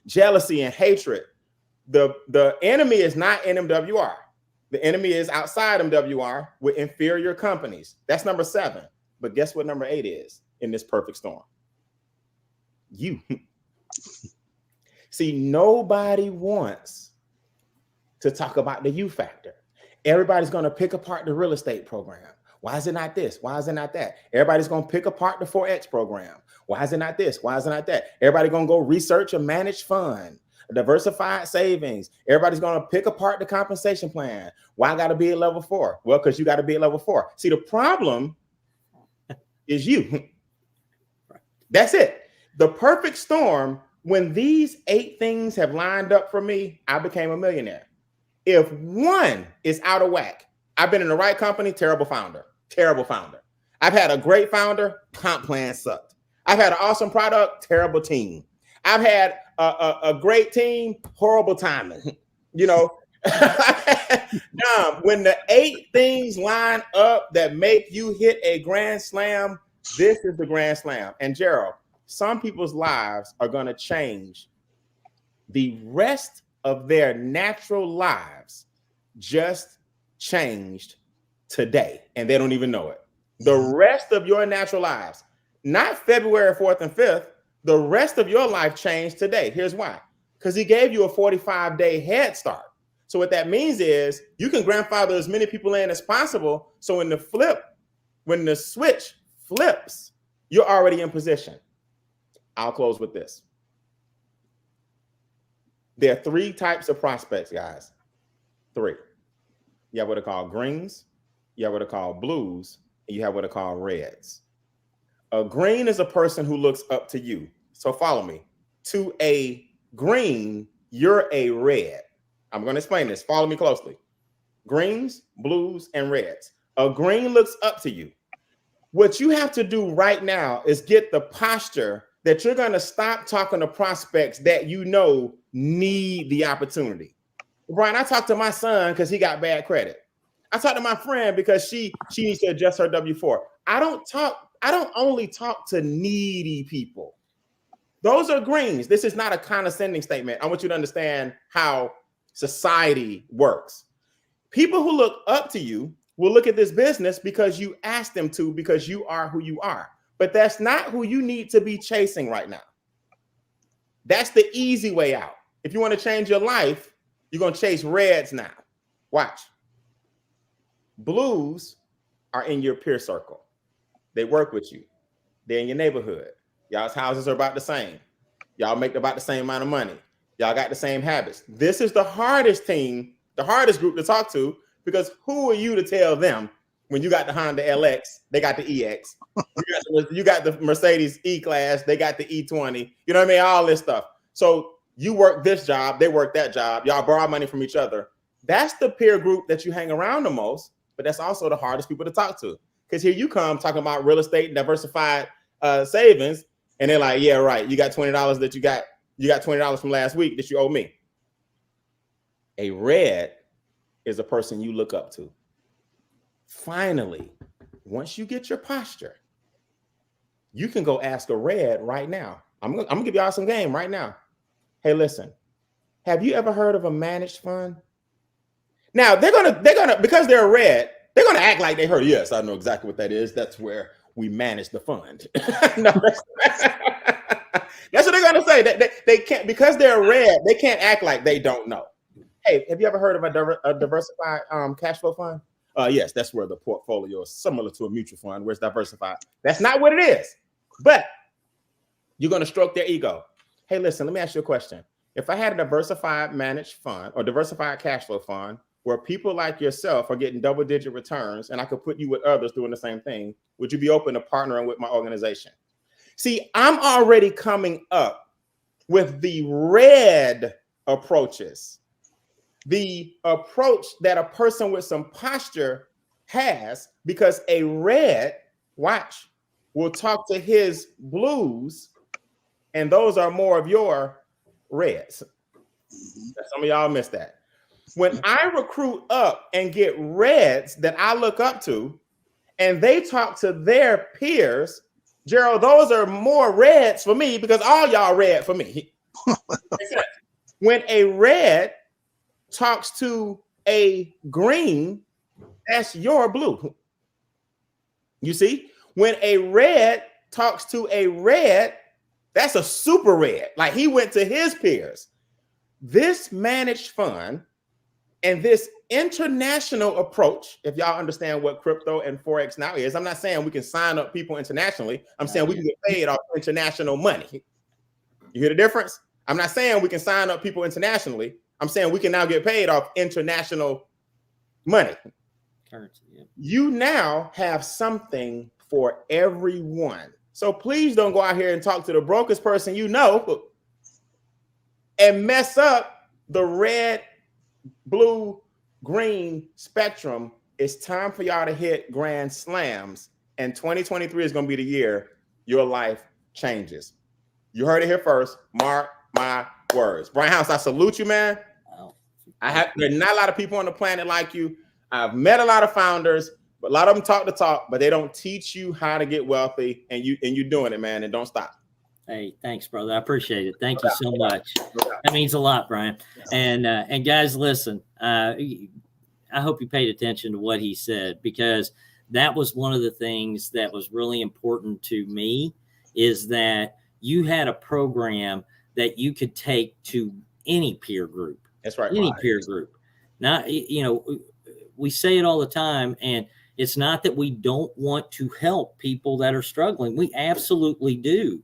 jealousy and hatred. The enemy is not in MWR. The enemy is outside MWR with inferior companies. That's number 7. But guess what number 8 is in this perfect storm? You. See, nobody wants to talk about the you factor. Everybody's going to pick apart the real estate program. Why is it not this? Why is it not that? Everybody's going to pick apart the 4X program. Why is it not this? Why is it not that? Everybody's going to go research a managed fund, a diversified savings. Everybody's going to pick apart the compensation plan. Why I got to be at level 4? Well, because you got to be at level 4. See, the problem is you. That's it. The perfect storm, when these 8 things have lined up for me, I became a millionaire. If one is out of whack, I've been in the right company, terrible founder. I've had a great founder, comp plan sucked. I've had an awesome product, terrible team. I've had a great team, horrible timing. You know, when the 8 things line up that make you hit a grand slam, this is the grand slam. And Gerald, some people's lives are going to change. The rest of their natural lives just changed today, and they don't even know it. The rest of your natural lives, not February 4th and 5th, the rest of your life changed today. Here's why. Because he gave you a 45-day head start. So what that means is you can grandfather as many people in as possible. So when the switch flips, you're already in position. I'll close with this. There are 3 types of prospects, guys. 3. You have what are called greens, you have what are called blues, and you have what are called reds. A green is a person who looks up to you. So follow me. To a green, you're a red. I'm going to explain this. Follow me closely. Greens, blues, and reds. A green looks up to you. What you have to do right now is get the posture that you're going to stop talking to prospects that you know need the opportunity. Brian, I talked to my son because he got bad credit. I talked to my friend because she needs to adjust her W-4. I don't only talk to needy people. Those are greens. This is not a condescending statement. I want you to understand how society works. People who look up to you will look at this business because you asked them to, because you are who you are. But that's not who you need to be chasing right now. That's the easy way out. If you want to change your life, you're going to chase reds now. Watch. Blues are in your peer circle. They work with you. They're in your neighborhood. Y'all's houses are about the same. Y'all make about the same amount of money. Y'all got the same habits. This is the hardest team, the hardest group to talk to, because who are you to tell them when you got the Honda LX, they got the EX. You got the Mercedes E-Class, they got the E20. You know what I mean? All this stuff. So you work this job, they work that job. Y'all borrow money from each other. That's the peer group that you hang around the most, but that's also the hardest people to talk to. Because here you come talking about real estate and diversified savings, and they're like, yeah, right. You got $20 that you got $20 from last week that you owe me. A red is a person you look up to. Finally, once you get your posture, you can go ask a red right now. I'm gonna give y'all some game right now. Hey, listen, have you ever heard of a managed fund? Now they're gonna because they're a red, they're gonna act like they heard. Yes, I know exactly what that is. That's where we manage the fund. No, that's what they're gonna say. They can't, because they're red. They can't act like they don't know. Hey, have you ever heard of a diversified cash flow fund? Yes, that's where the portfolio is similar to a mutual fund where it's diversified. That's not what it is. But you're going to stroke their ego. Hey, listen, let me ask you a question. If I had a diversified managed fund or diversified cash flow fund where people like yourself are getting double-digit returns and I could put you with others doing the same thing, would you be open to partnering with my organization? See, I'm already coming up with the red approaches. The approach that a person with some posture has, because a red, watch, will talk to his blues, and those are more of your reds. Some of y'all missed that. When I recruit up and get reds that I look up to, and they talk to their peers, Gerald, those are more reds for me because all y'all red for me. When a red talks to a green, that's your blue. You see, when a red talks to a red, that's a super red. Like he went to his peers. This managed fund and this international approach, if y'all understand what crypto and Forex now is, I'm not saying we can sign up people internationally. I'm saying we can get paid off international money. You hear the difference? I'm not saying we can sign up people internationally. I'm saying we can now get paid off international money. Currency, yeah. You now have something for everyone. So please don't go out here and talk to the brokest person you know and mess up the red, blue, green spectrum. It's time for y'all to hit grand slams. And 2023 is going to be the year your life changes. You heard it here first. Mark my words. Brian House, I salute you, man. Wow. There's not a lot of people on the planet like you. I've met a lot of founders, but a lot of them talk the talk, but they don't teach you how to get wealthy. And you're doing it, man. And don't stop. Hey, thanks, brother. I appreciate it. Thank you so much. That means a lot, Brian. And guys, listen, I hope you paid attention to what he said, because that was one of the things that was really important to me, is that you had a program that you could take to any peer group. That's right. Any peer group. Now, you know, we say it all the time, and it's not that we don't want to help people that are struggling. We absolutely do.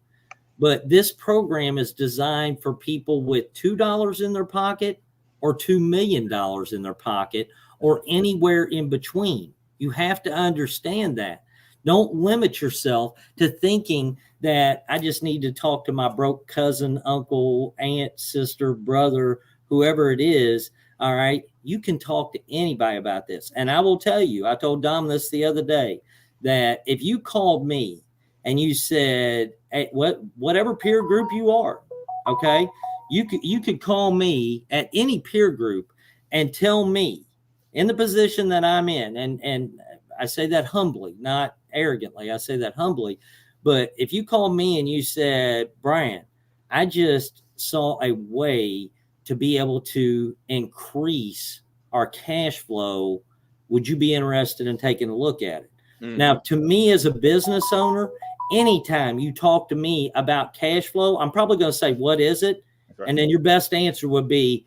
But this program is designed for people with $2 in their pocket or $2 million in their pocket or anywhere in between. You have to understand that. Don't limit yourself to thinking that I just need to talk to my broke cousin, uncle, aunt, sister, brother, whoever it is. All right. You can talk to anybody about this. And I will tell you, I told Dom this the other day, that if you called me and you said, hey, whatever peer group you are, okay, you could call me at any peer group and tell me, in the position that I'm in, and I say that humbly, not arrogantly, I say that humbly, but if you called me and you said, Brian, I just saw a way to be able to increase our cash flow, would you be interested in taking a look at it? Mm-hmm. Now, to me as a business owner, anytime you talk to me about cash flow, I'm probably going to say, what is it? Right. And then your best answer would be,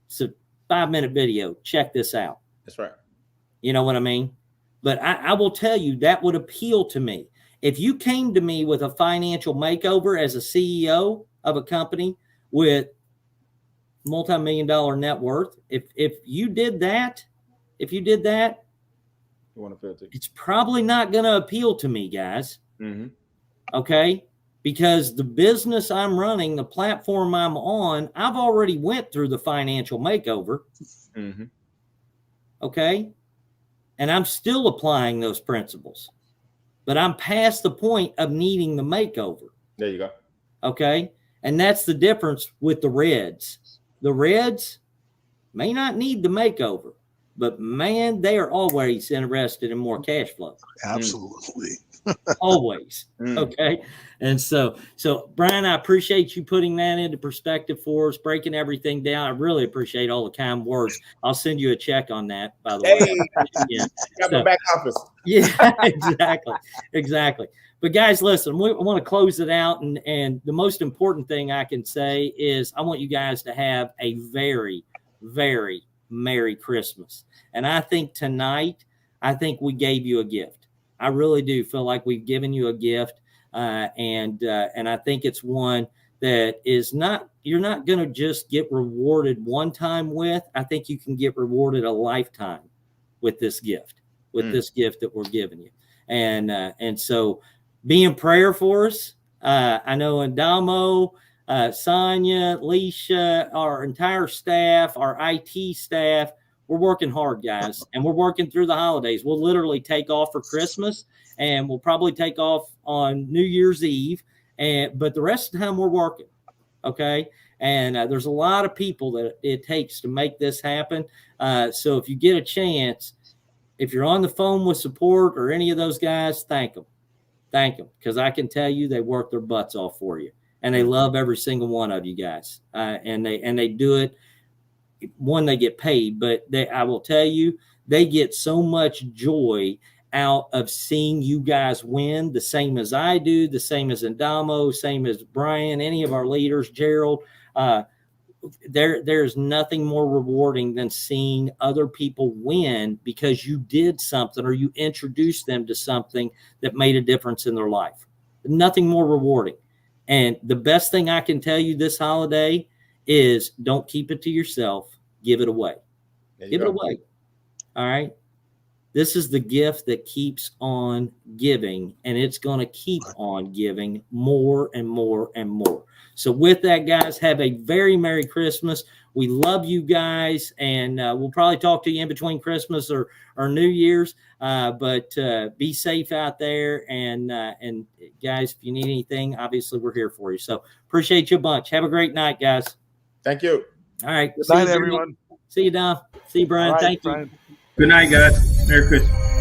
it's a 5-minute video. Check this out. That's right. You know what I mean? But I will tell you, that would appeal to me. If you came to me with a financial makeover as a CEO of a company with multi-million-dollar net worth, if you did that, you want to feel it. It's probably not going to appeal to me, guys. Mm-hmm. Okay? Because the business I'm running, the platform I'm on, I've already went through the financial makeover. Mm-hmm. Okay? And I'm still applying those principles. But I'm past the point of needing the makeover. There you go. Okay? And that's the difference with the Reds. The Reds may not need the makeover, but man, they are always interested in more cash flow. Absolutely. Always. Okay. And so Brian, I appreciate you putting that into perspective for us, breaking everything down. I really appreciate all the kind words. I'll send you a check on that, by the way. Yeah. Got my back office. Yeah, exactly. But guys, listen, we want to close it out. And the most important thing I can say is I want you guys to have a very, very Merry Christmas. And I think tonight, we gave you a gift. I really do feel like we've given you a gift. And I think it's one that is not, you're not going to just get rewarded one time with. I think you can get rewarded a lifetime with this gift, this gift that we're giving you. And so be in prayer for us. I know Indamo, Sonia, Leisha, our entire staff, our IT staff, we're working hard, guys, and we're working through the holidays. We'll literally take off for Christmas, and we'll probably take off on New Year's Eve, but the rest of the time we're working, okay? And there's a lot of people that it takes to make this happen. So if you get a chance, if you're on the phone with support or any of those guys, thank them, because I can tell you they work their butts off for you, and they love every single one of you guys. And they do it. One, they get paid, but I will tell you, they get so much joy out of seeing you guys win, the same as I do, the same as Indamo, same as Brian, any of our leaders, Gerald. There's nothing more rewarding than seeing other people win because you did something or you introduced them to something that made a difference in their life. Nothing more rewarding. And the best thing I can tell you this holiday is don't keep it to yourself. Give it away. Give it away. All right. This is the gift that keeps on giving, and it's going to keep on giving more and more and more. So with that, guys, have a very Merry Christmas. We love you guys, and we'll probably talk to you in between Christmas or New Year's. But be safe out there, and guys, if you need anything, obviously we're here for you. So appreciate you a bunch. Have a great night, guys. Thank you. All right. Good night, everyone. See you, Don. See you, Brian. Right, Thank you. Brian. Good night, guys. Merry Christmas.